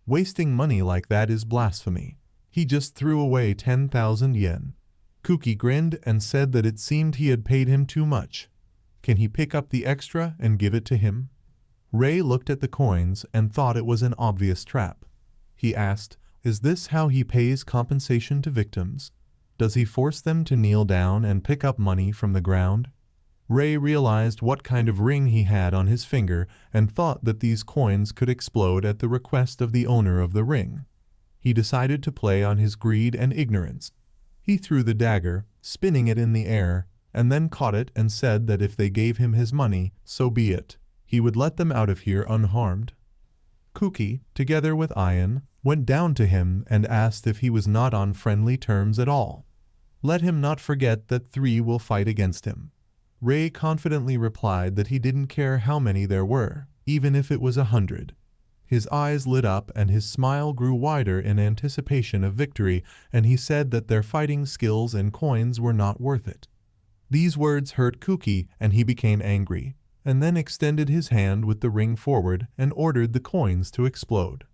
Wasting money like that is blasphemy. He just threw away 10,000 yen. Cookie grinned and said that it seemed he had paid him too much. Can he pick up the extra and give it to him? Ray looked at the coins and thought it was an obvious trap. He asked, is this how he pays compensation to victims? Does he force them to kneel down and pick up money from the ground? Ray realized what kind of ring he had on his finger and thought that these coins could explode at the request of the owner of the ring. He decided to play on his greed and ignorance. He threw the dagger, spinning it in the air, and then caught it and said that if they gave him his money, so be it. He would let them out of here unharmed. Cookie, together with Ian, went down to him and asked if he was not on friendly terms at all. Let him not forget that 3 will fight against him. Ray confidently replied that he didn't care how many there were, even if it was 100. His eyes lit up and his smile grew wider in anticipation of victory, and he said that their fighting skills and coins were not worth it. These words hurt Cookie and he became angry, and then extended his hand with the ring forward and ordered the coins to explode.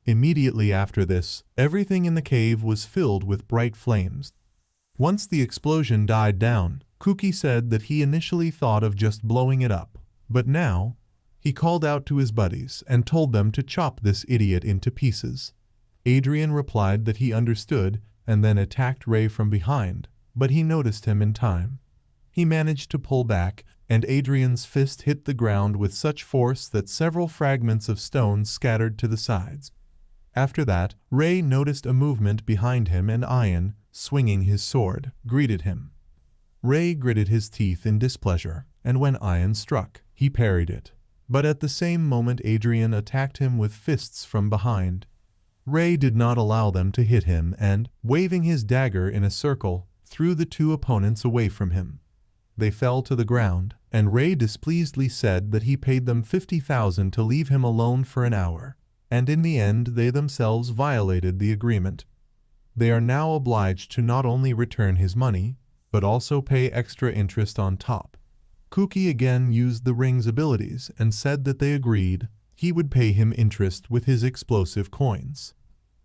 Immediately after this, everything in the cave was filled with bright flames. Once the explosion died down, Cookie said that he initially thought of just blowing it up, but now, he called out to his buddies and told them to chop this idiot into pieces. Adrian replied that he understood and then attacked Ray from behind, but he noticed him in time. He managed to pull back, and Adrian's fist hit the ground with such force that several fragments of stone scattered to the sides. After that, Ray noticed a movement behind him and Ian, swinging his sword, greeted him. Ray gritted his teeth in displeasure, and when Ian struck, he parried it. But at the same moment Adrian attacked him with fists from behind. Ray did not allow them to hit him and, waving his dagger in a circle, threw the 2 opponents away from him. They fell to the ground, and Ray displeasedly said that he paid them 50,000 to leave him alone for an hour, and in the end they themselves violated the agreement. They are now obliged to not only return his money, but also pay extra interest on top. Cookie again used the ring's abilities and said that they agreed he would pay him interest with his explosive coins.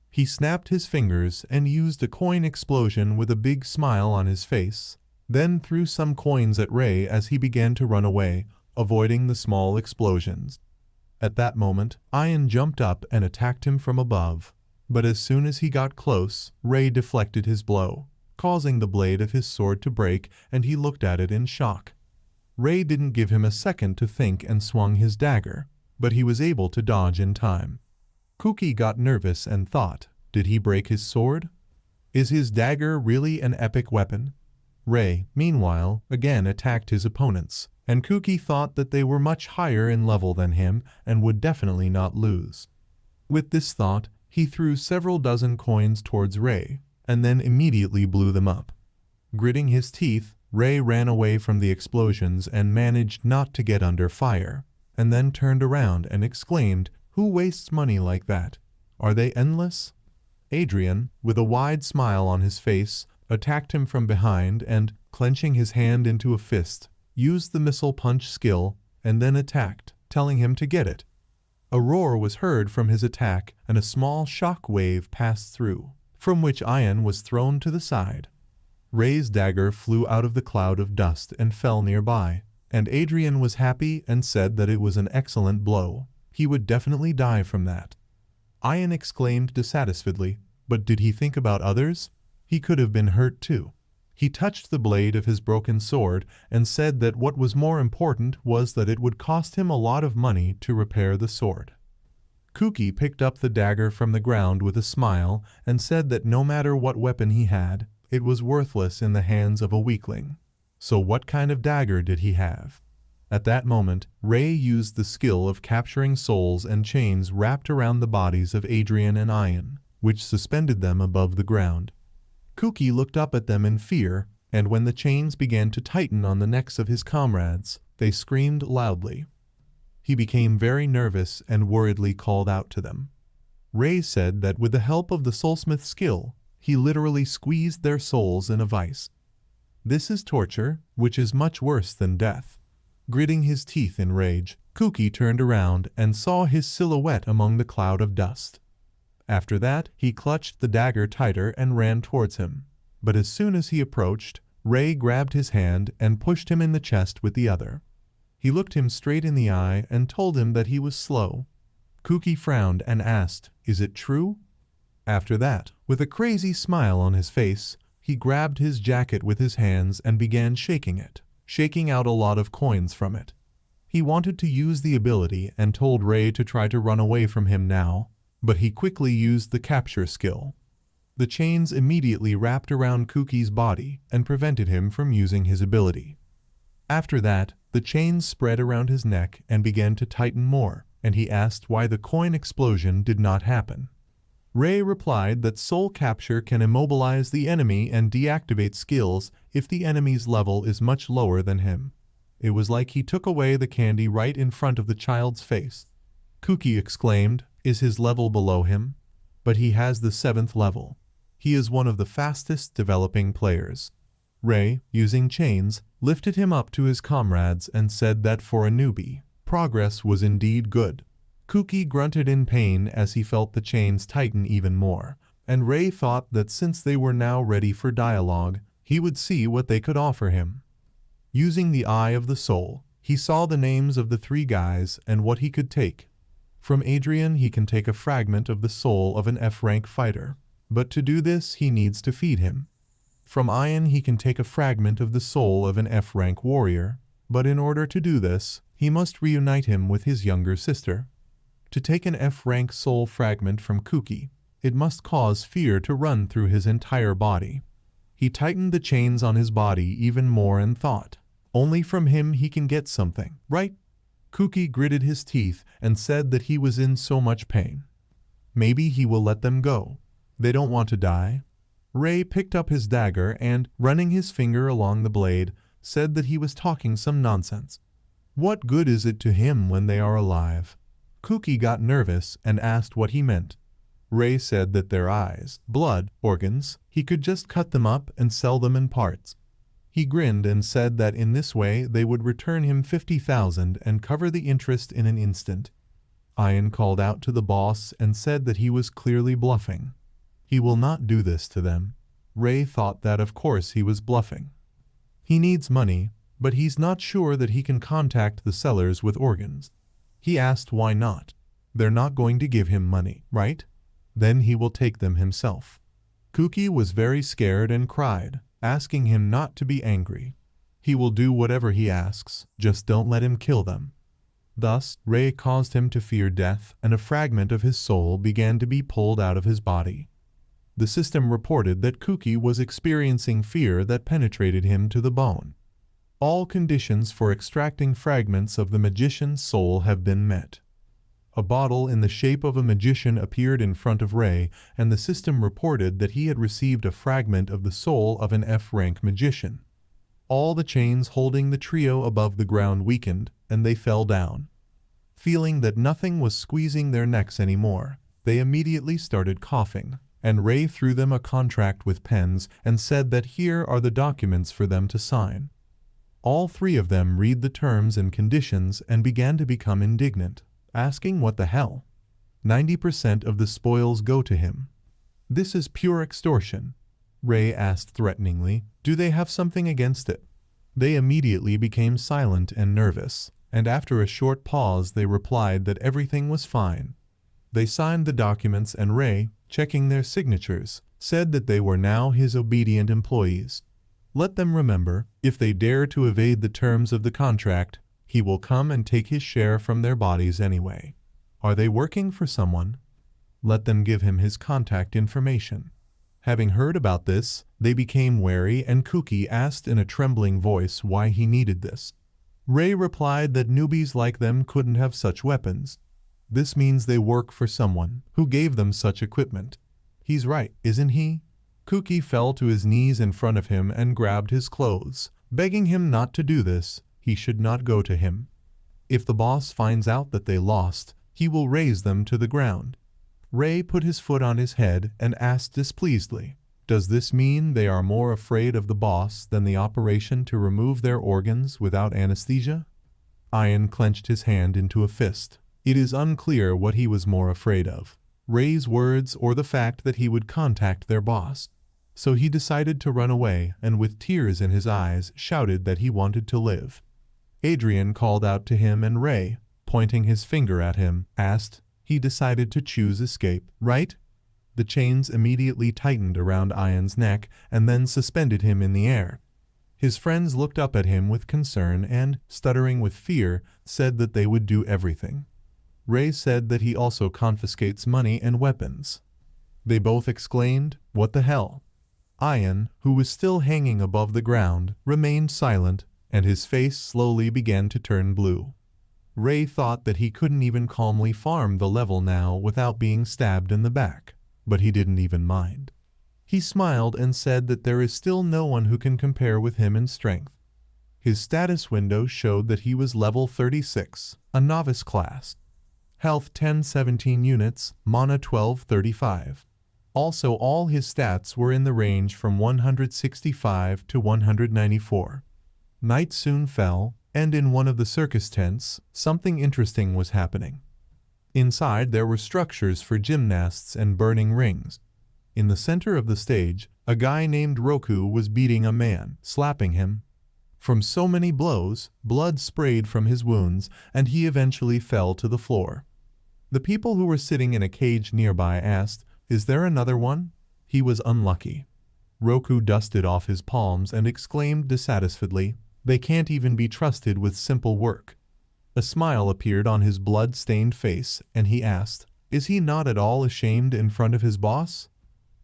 He snapped his fingers and used a coin explosion with a big smile on his face, then threw some coins at Ray as he began to run away, avoiding the small explosions. At that moment, Ian jumped up and attacked him from above. But as soon as he got close, Ray deflected his blow, causing the blade of his sword to break, and he looked at it in shock. Ray didn't give him a second to think and swung his dagger, but he was able to dodge in time. Kuki got nervous and thought, did he break his sword? Is his dagger really an epic weapon? Ray, meanwhile, again attacked his opponents, and Kuki thought that they were much higher in level than him and would definitely not lose. With this thought, he threw several dozen coins towards Ray, and then immediately blew them up. Gritting his teeth, Ray ran away from the explosions and managed not to get under fire, and then turned around and exclaimed, "Who wastes money like that? Are they endless?" Adrian, with a wide smile on his face, attacked him from behind and, clenching his hand into a fist, used the missile punch skill and then attacked, telling him to get it. A roar was heard from his attack and a small shock wave passed through, from which Ian was thrown to the side. Ray's dagger flew out of the cloud of dust and fell nearby, and Adrian was happy and said that it was an excellent blow. He would definitely die from that. Ian exclaimed dissatisfiedly, but did he think about others? He could have been hurt too. He touched the blade of his broken sword and said that what was more important was that it would cost him a lot of money to repair the sword. Kuki picked up the dagger from the ground with a smile and said that no matter what weapon he had, it was worthless in the hands of a weakling. So what kind of dagger did he have? At that moment, Ray used the skill of capturing souls and chains wrapped around the bodies of Adrian and Ian, which suspended them above the ground. Kuki looked up at them in fear, and when the chains began to tighten on the necks of his comrades, they screamed loudly. He became very nervous and worriedly called out to them. Ray said that with the help of the soulsmith skill, he literally squeezed their souls in a vice. This is torture, which is much worse than death. Gritting his teeth in rage, Kuki turned around and saw his silhouette among the cloud of dust. After that, he clutched the dagger tighter and ran towards him. But as soon as he approached, Ray grabbed his hand and pushed him in the chest with the other. He looked him straight in the eye and told him that he was slow. Kuki frowned and asked, "Is it true?" After that, with a crazy smile on his face, he grabbed his jacket with his hands and began shaking it, shaking out a lot of coins from it. He wanted to use the ability and told Ray to try to run away from him now, but he quickly used the capture skill. The chains immediately wrapped around Kuki's body and prevented him from using his ability. After that, the chains spread around his neck and began to tighten more, and he asked why the coin explosion did not happen. Ray replied that soul capture can immobilize the enemy and deactivate skills if the enemy's level is much lower than him. It was like he took away the candy right in front of the child's face. Kuki exclaimed, "Is his level below him?" But he has the 7th level. He is one of the fastest developing players. Ray, using chains, lifted him up to his comrades and said that for a newbie, progress was indeed good. Kuki grunted in pain as he felt the chains tighten even more, and Ray thought that since they were now ready for dialogue, he would see what they could offer him. Using the Eye of the Soul, he saw the names of the 3 guys and what he could take. From Adrian, he can take a fragment of the soul of an F-rank fighter, but to do this, he needs to feed him. From Ian, he can take a fragment of the soul of an F-rank warrior, but in order to do this, he must reunite him with his younger sister. To take an F-rank soul fragment from Kuki, it must cause fear to run through his entire body. He tightened the chains on his body even more and thought, only from him he can get something, right? Kuki gritted his teeth and said that he was in so much pain. Maybe he will let them go. They don't want to die. Ray picked up his dagger and, running his finger along the blade, said that he was talking some nonsense. What good is it to him when they are alive? Kuki got nervous and asked what he meant. Ray said that their eyes, blood, organs, he could just cut them up and sell them in parts. He grinned and said that in this way they would return him 50,000 and cover the interest in an instant. Ian called out to the boss and said that he was clearly bluffing. He will not do this to them. Ray thought that of course he was bluffing. He needs money, but he's not sure that he can contact the sellers with organs. He asked why not. They're not going to give him money, right? Then he will take them himself. Kuki was very scared and cried, asking him not to be angry. He will do whatever he asks, just don't let him kill them. Thus, Rei caused him to fear death, and a fragment of his soul began to be pulled out of his body. The system reported that Kuki was experiencing fear that penetrated him to the bone. All conditions for extracting fragments of the magician's soul have been met. A bottle in the shape of a magician appeared in front of Rei, and the system reported that he had received a fragment of the soul of an F-rank magician. All the chains holding the trio above the ground weakened, and they fell down. Feeling that nothing was squeezing their necks anymore, they immediately started coughing, and Rei threw them a contract with pens and said that here are the documents for them to sign. All three of them read the terms and conditions and began to become indignant, asking what the hell. 90% of the spoils go to him. This is pure extortion. Rei asked threateningly, do they have something against it? They immediately became silent and nervous, and after a short pause they replied that everything was fine. They signed the documents and Rei, checking their signatures, said that they were now his obedient employees. Let them remember, if they dare to evade the terms of the contract, he will come and take his share from their bodies anyway. Are they working for someone? Let them give him his contact information. Having heard about this, they became wary, and Kuki asked in a trembling voice why he needed this. Rei replied that newbies like them couldn't have such weapons. This means they work for someone who gave them such equipment. He's right, isn't he? Kuki fell to his knees in front of him and grabbed his clothes, begging him not to do this. He should not go to him. If the boss finds out that they lost, he will raze them to the ground. Rei put his foot on his head and asked displeasedly, does this mean they are more afraid of the boss than the operation to remove their organs without anesthesia? Ian clenched his hand into a fist. It is unclear what he was more afraid of, Rei's words or the fact that he would contact their boss. So he decided to run away and with tears in his eyes shouted that he wanted to live. Adrian called out to him and Rei, pointing his finger at him, asked, he decided to choose escape, right? The chains immediately tightened around Ian's neck and then suspended him in the air. His friends looked up at him with concern and, stuttering with fear, said that they would do everything. Rei said that he also confiscates money and weapons. They both exclaimed, what the hell? Ian, who was still hanging above the ground, remained silent, and his face slowly began to turn blue. Rei thought that he couldn't even calmly farm the level now without being stabbed in the back, but he didn't even mind. He smiled and said that there is still no one who can compare with him in strength. His status window showed that he was level 36, a novice class. Health 1017 units, mana 1235. Also all his stats were in the range from 165 to 194. Night soon fell, and in one of the circus tents, something interesting was happening. Inside there were structures for gymnasts and burning rings. In the center of the stage, a guy named Roku was beating a man, slapping him. From so many blows, blood sprayed from his wounds, and he eventually fell to the floor. The people who were sitting in a cage nearby asked, is there another one? He was unlucky. Roku dusted off his palms and exclaimed dissatisfiedly, they can't even be trusted with simple work. A smile appeared on his blood-stained face, and he asked, is he not at all ashamed in front of his boss?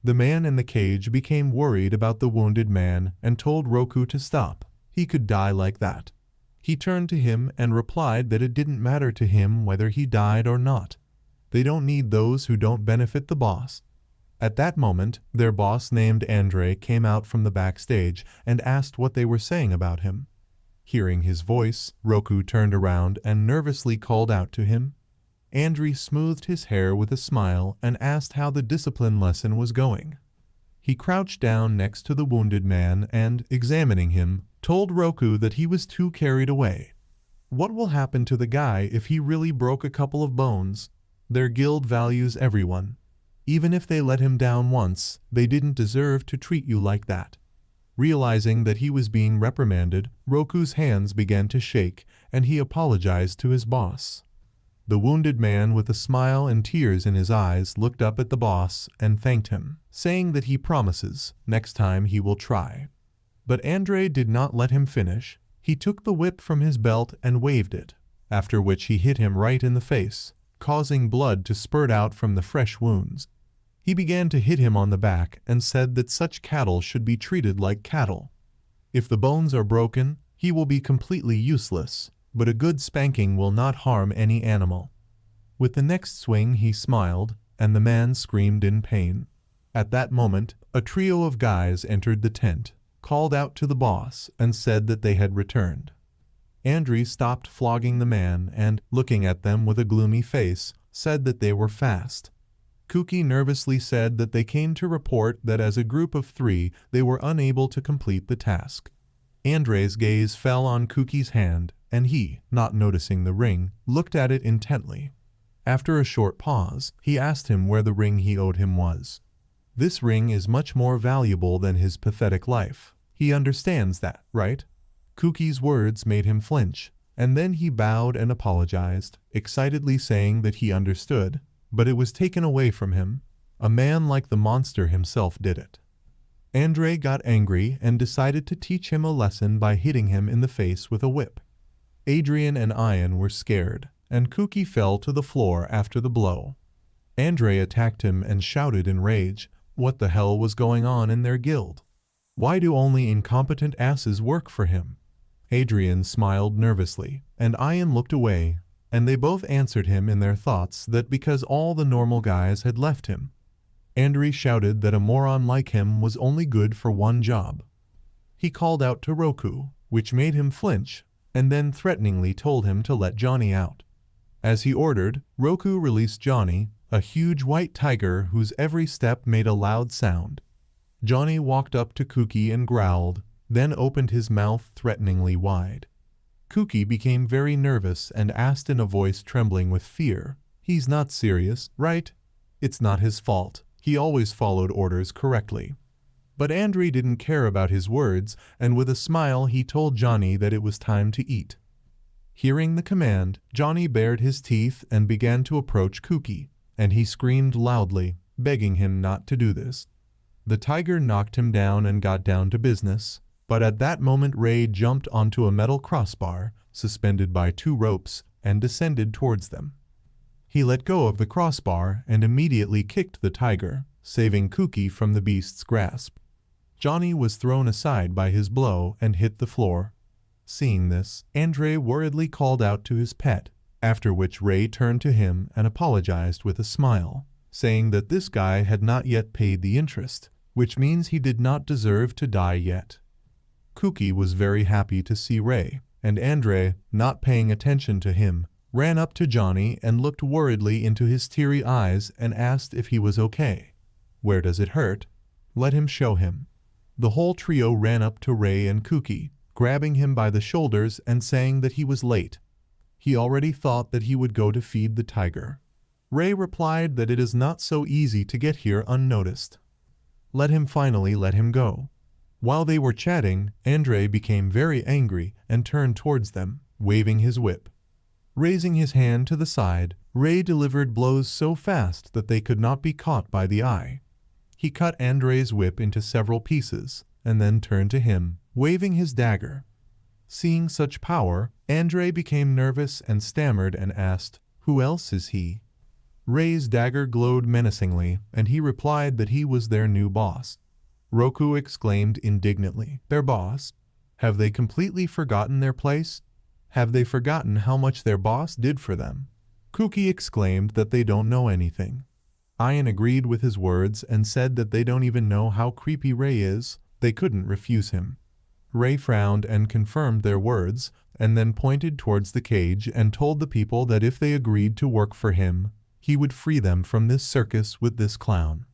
The man in the cage became worried about the wounded man and told Roku to stop. He could die like that. He turned to him and replied that it didn't matter to him whether he died or not. They don't need those who don't benefit the boss. At that moment, their boss named Andre came out from the backstage and asked what they were saying about him. Hearing his voice, Roku turned around and nervously called out to him. Andre smoothed his hair with a smile and asked how the discipline lesson was going. He crouched down next to the wounded man and, examining him, told Roku that he was too carried away. What will happen to the guy if he really broke a couple of bones? Their guild values everyone. Even if they let him down once, they didn't deserve to treat you like that. Realizing that he was being reprimanded, Roku's hands began to shake, and he apologized to his boss. The wounded man, with a smile and tears in his eyes, looked up at the boss and thanked him, saying that he promises next time he will try. But Andre did not let him finish. He took the whip from his belt and waved it, after which he hit him right in the face, causing blood to spurt out from the fresh wounds. He began to hit him on the back and said that such cattle should be treated like cattle. If the bones are broken, he will be completely useless, but a good spanking will not harm any animal. With the next swing he smiled, and the man screamed in pain. At that moment, a trio of guys entered the tent, called out to the boss, and said that they had returned. Andre stopped flogging the man and, looking at them with a gloomy face, said that they were fast. Kuki nervously said that they came to report that as a group of 3 they were unable to complete the task. Andre's gaze fell on Kuki's hand, and he, not noticing the ring, looked at it intently. After a short pause, he asked him where the ring he owed him was. This ring is much more valuable than his pathetic life. He understands that, right? Kuki's words made him flinch, and then he bowed and apologized, excitedly saying that he understood, but it was taken away from him. A man like the monster himself did it. Andre got angry and decided to teach him a lesson by hitting him in the face with a whip. Adrian and Ian were scared, and Kuki fell to the floor after the blow. Andre attacked him and shouted in rage, what the hell was going on in their guild? Why do only incompetent asses work for him? Adrian smiled nervously, and Ian looked away, and they both answered him in their thoughts that because all the normal guys had left him. Andre shouted that a moron like him was only good for one job. He called out to Roku, which made him flinch, and then threateningly told him to let Johnny out. As he ordered, Roku released Johnny, a huge white tiger whose every step made a loud sound. Johnny walked up to Kuki and growled, then opened his mouth threateningly wide. Kuki became very nervous and asked in a voice trembling with fear, "He's not serious, right? It's not his fault. He always followed orders correctly." But Andre didn't care about his words, and with a smile he told Johnny that it was time to eat. Hearing the command, Johnny bared his teeth and began to approach Kuki, and he screamed loudly, begging him not to do this. The tiger knocked him down and got down to business, but at that moment Ray jumped onto a metal crossbar, suspended by 2 ropes, and descended towards them. He let go of the crossbar and immediately kicked the tiger, saving Kuki from the beast's grasp. Johnny was thrown aside by his blow and hit the floor. Seeing this, Andre worriedly called out to his pet, after which Ray turned to him and apologized with a smile, saying that this guy had not yet paid the interest, which means he did not deserve to die yet. Kuki was very happy to see Ray, and Andre, not paying attention to him, ran up to Johnny and looked worriedly into his teary eyes and asked if he was okay. "Where does it hurt? Let him show him." The whole trio ran up to Ray and Kuki, grabbing him by the shoulders and saying that he was late. He already thought that he would go to feed the tiger. Ray replied that it is not so easy to get here unnoticed. Let him finally let him go. While they were chatting, Andre became very angry and turned towards them, waving his whip. Raising his hand to the side, Ray delivered blows so fast that they could not be caught by the eye. He cut Andre's whip into several pieces, and then turned to him, waving his dagger. Seeing such power, Andre became nervous and stammered and asked, "Who else is he?" Ray's dagger glowed menacingly, and he replied that he was their new boss. Roku exclaimed indignantly, "Their boss? Have they completely forgotten their place? Have they forgotten how much their boss did for them?" Kuki exclaimed that they don't know anything. Ian agreed with his words and said that they don't even know how creepy Ray is. They couldn't refuse him. Ray frowned and confirmed their words, and then pointed towards the cage and told the people that if they agreed to work for him, he would free them from this circus with this clown.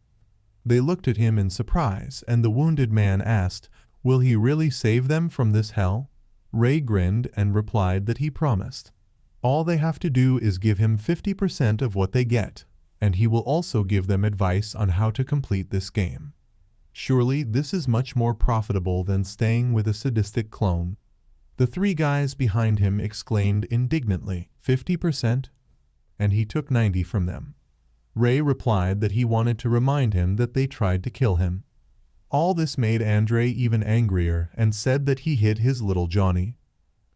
They looked at him in surprise, and the wounded man asked, "Will he really save them from this hell?" Ray grinned and replied that he promised. All they have to do is give him 50% of what they get, and he will also give them advice on how to complete this game. Surely this is much more profitable than staying with a sadistic clone. The three guys behind him exclaimed indignantly, 50%? And he took 90 from them. Ray replied that he wanted to remind him that they tried to kill him. All this made Andre even angrier and said that he hit his little Johnny.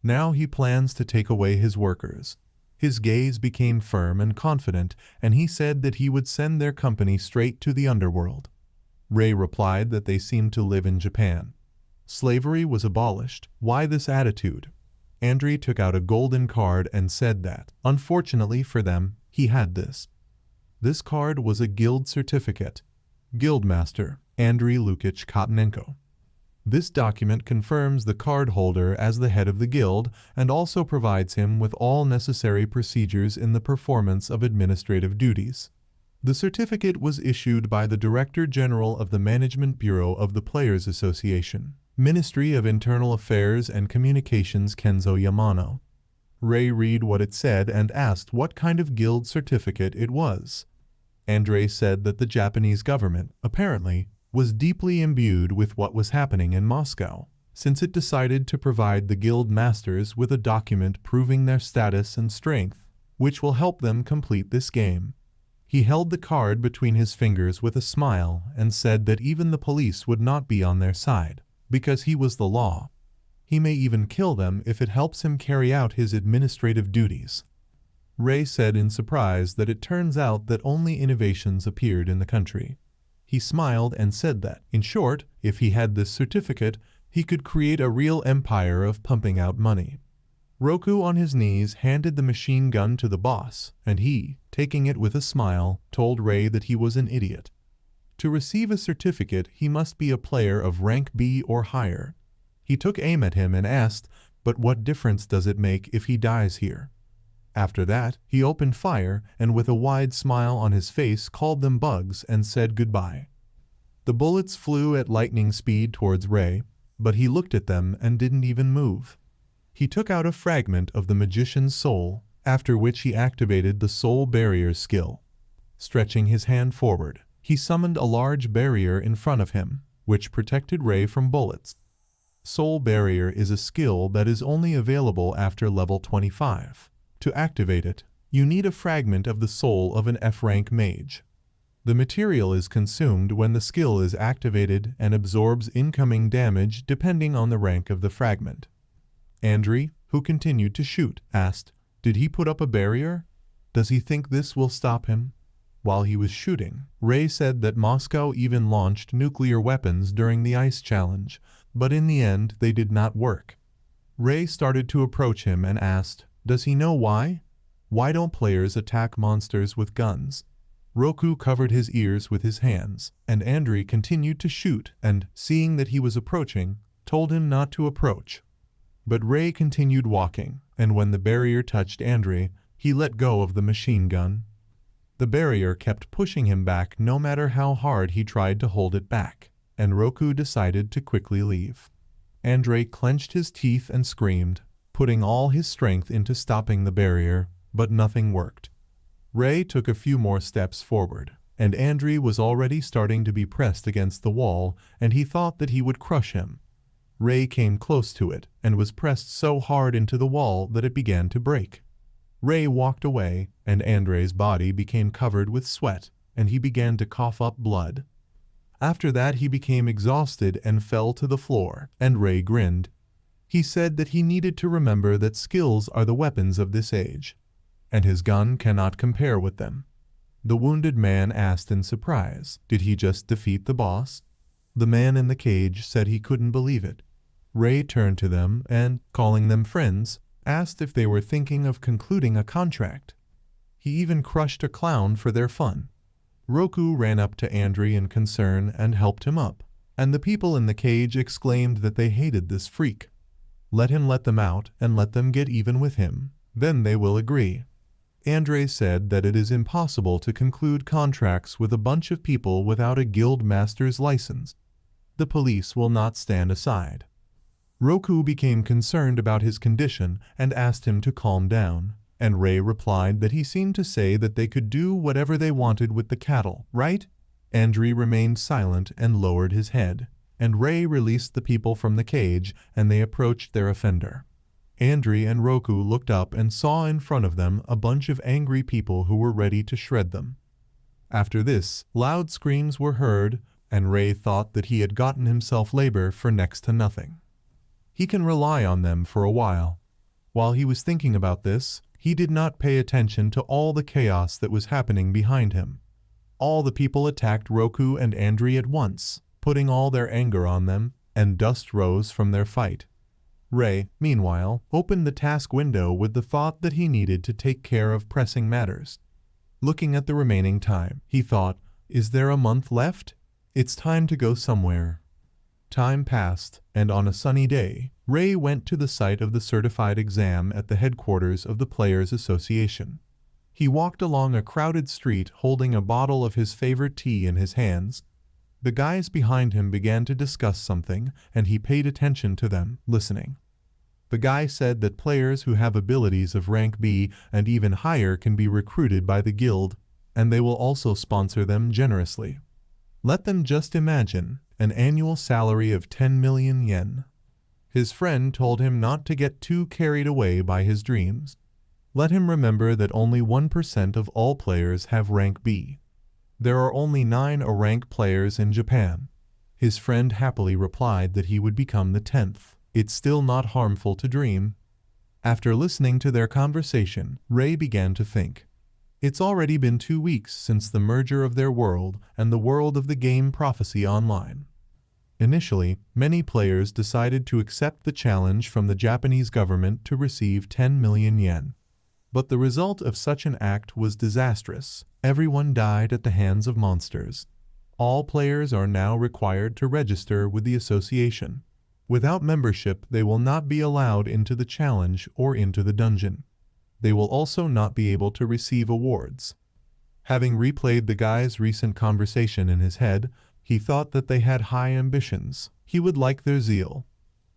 Now he plans to take away his workers. His gaze became firm and confident, and he said that he would send their company straight to the underworld. Ray replied that they seemed to live in Japan. Slavery was abolished. Why this attitude? Andre took out a golden card and said that, unfortunately for them, he had this. This card was a guild certificate. Guildmaster, Andrei Lukic Kotonenko. This document confirms the card holder as the head of the guild and also provides him with all necessary procedures in the performance of administrative duties. The certificate was issued by the Director General of the Management Bureau of the Players Association, Ministry of Internal Affairs and Communications Kenzo Yamano. Ray read what it said and asked what kind of guild certificate it was. Andre said that the Japanese government, apparently, was deeply imbued with what was happening in Moscow, since it decided to provide the guild masters with a document proving their status and strength, which will help them complete this game. He held the card between his fingers with a smile and said that even the police would not be on their side, because he was the law. He may even kill them if it helps him carry out his administrative duties. Ray said in surprise that it turns out that only innovations appeared in the country. He smiled and said that, in short, if he had this certificate, he could create a real empire of pumping out money. Roku on his knees handed the machine gun to the boss, and he, taking it with a smile, told Ray that he was an idiot. To receive a certificate, he must be a player of rank B or higher. He took aim at him and asked, "But what difference does it make if he dies here?" After that, he opened fire and with a wide smile on his face called them bugs and said goodbye. The bullets flew at lightning speed towards Ray, but he looked at them and didn't even move. He took out a fragment of the magician's soul, after which he activated the soul barrier skill. Stretching his hand forward, he summoned a large barrier in front of him, which protected Ray from bullets. Soul barrier is a skill that is only available after level 25. To activate it, you need a fragment of the soul of an F-rank mage. The material is consumed when the skill is activated and absorbs incoming damage depending on the rank of the fragment. Andre, who continued to shoot, asked, "Did he put up a barrier? Does he think this will stop him?" While he was shooting, Ray said that Moscow even launched nuclear weapons during the ice challenge, but in the end they did not work. Ray started to approach him and asked, "Does he know why? Why don't players attack monsters with guns?" Roku covered his ears with his hands, and Andre continued to shoot and, seeing that he was approaching, told him not to approach. But Ray continued walking, and when the barrier touched Andre, he let go of the machine gun. The barrier kept pushing him back no matter how hard he tried to hold it back, and Roku decided to quickly leave. Andre clenched his teeth and screamed, putting all his strength into stopping the barrier, but nothing worked. Ray took a few more steps forward, and Andre was already starting to be pressed against the wall, and he thought that he would crush him. Ray came close to it, and was pressed so hard into the wall that it began to break. Ray walked away, and Andre's body became covered with sweat, and he began to cough up blood. After that he became exhausted and fell to the floor, and Ray grinned. He said that he needed to remember that skills are the weapons of this age, and his gun cannot compare with them. The wounded man asked in surprise, "Did he just defeat the boss?" The man in the cage said he couldn't believe it. Ray turned to them and, calling them friends, asked if they were thinking of concluding a contract. He even crushed a clown for their fun. Roku ran up to Andre in concern and helped him up, and the people in the cage exclaimed that they hated this freak. Let him let them out and let them get even with him, then they will agree. Andre said that it is impossible to conclude contracts with a bunch of people without a guild master's license. The police will not stand aside. Roku became concerned about his condition and asked him to calm down, and Ray replied that he seemed to say that they could do whatever they wanted with the cattle, right? Andri remained silent and lowered his head, and Ray released the people from the cage and they approached their offender. Andri and Roku looked up and saw in front of them a bunch of angry people who were ready to shred them. After this, loud screams were heard, and Ray thought that he had gotten himself labor for next to nothing. He can rely on them for a while. While he was thinking about this, he did not pay attention to all the chaos that was happening behind him. All the people attacked Roku and Andri at once, putting all their anger on them, and dust rose from their fight. Ray, meanwhile, opened the task window with the thought that he needed to take care of pressing matters. Looking at the remaining time, he thought, is there a month left? It's time to go somewhere. Time passed, and on a sunny day, Ray went to the site of the certified exam at the headquarters of the Players Association. He walked along a crowded street holding a bottle of his favorite tea in his hands. The guys behind him began to discuss something, and he paid attention to them, listening. The guy said that players who have abilities of rank B and even higher can be recruited by the guild, and they will also sponsor them generously. Let them just imagine an annual salary of 10 million yen. His friend told him not to get too carried away by his dreams. Let him remember that only 1% of all players have rank B. There are only 9 rank players in Japan. His friend happily replied that he would become the 10th. It's still not harmful to dream. After listening to their conversation, Ray began to think. It's already been 2 weeks since the merger of their world and the world of the game Prophecy Online. Initially, many players decided to accept the challenge from the Japanese government to receive 10 million yen. But the result of such an act was disastrous. Everyone died at the hands of monsters. All players are now required to register with the association. Without membership, they will not be allowed into the challenge or into the dungeon. They will also not be able to receive awards. Having replayed the guy's recent conversation in his head, he thought that they had high ambitions. He would like their zeal.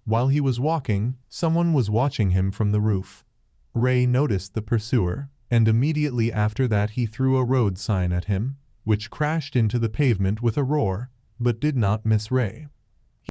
While he was walking, someone was watching him from the roof. Ray noticed the pursuer, and immediately after that he threw a road sign at him, which crashed into the pavement with a roar, but did not miss Ray.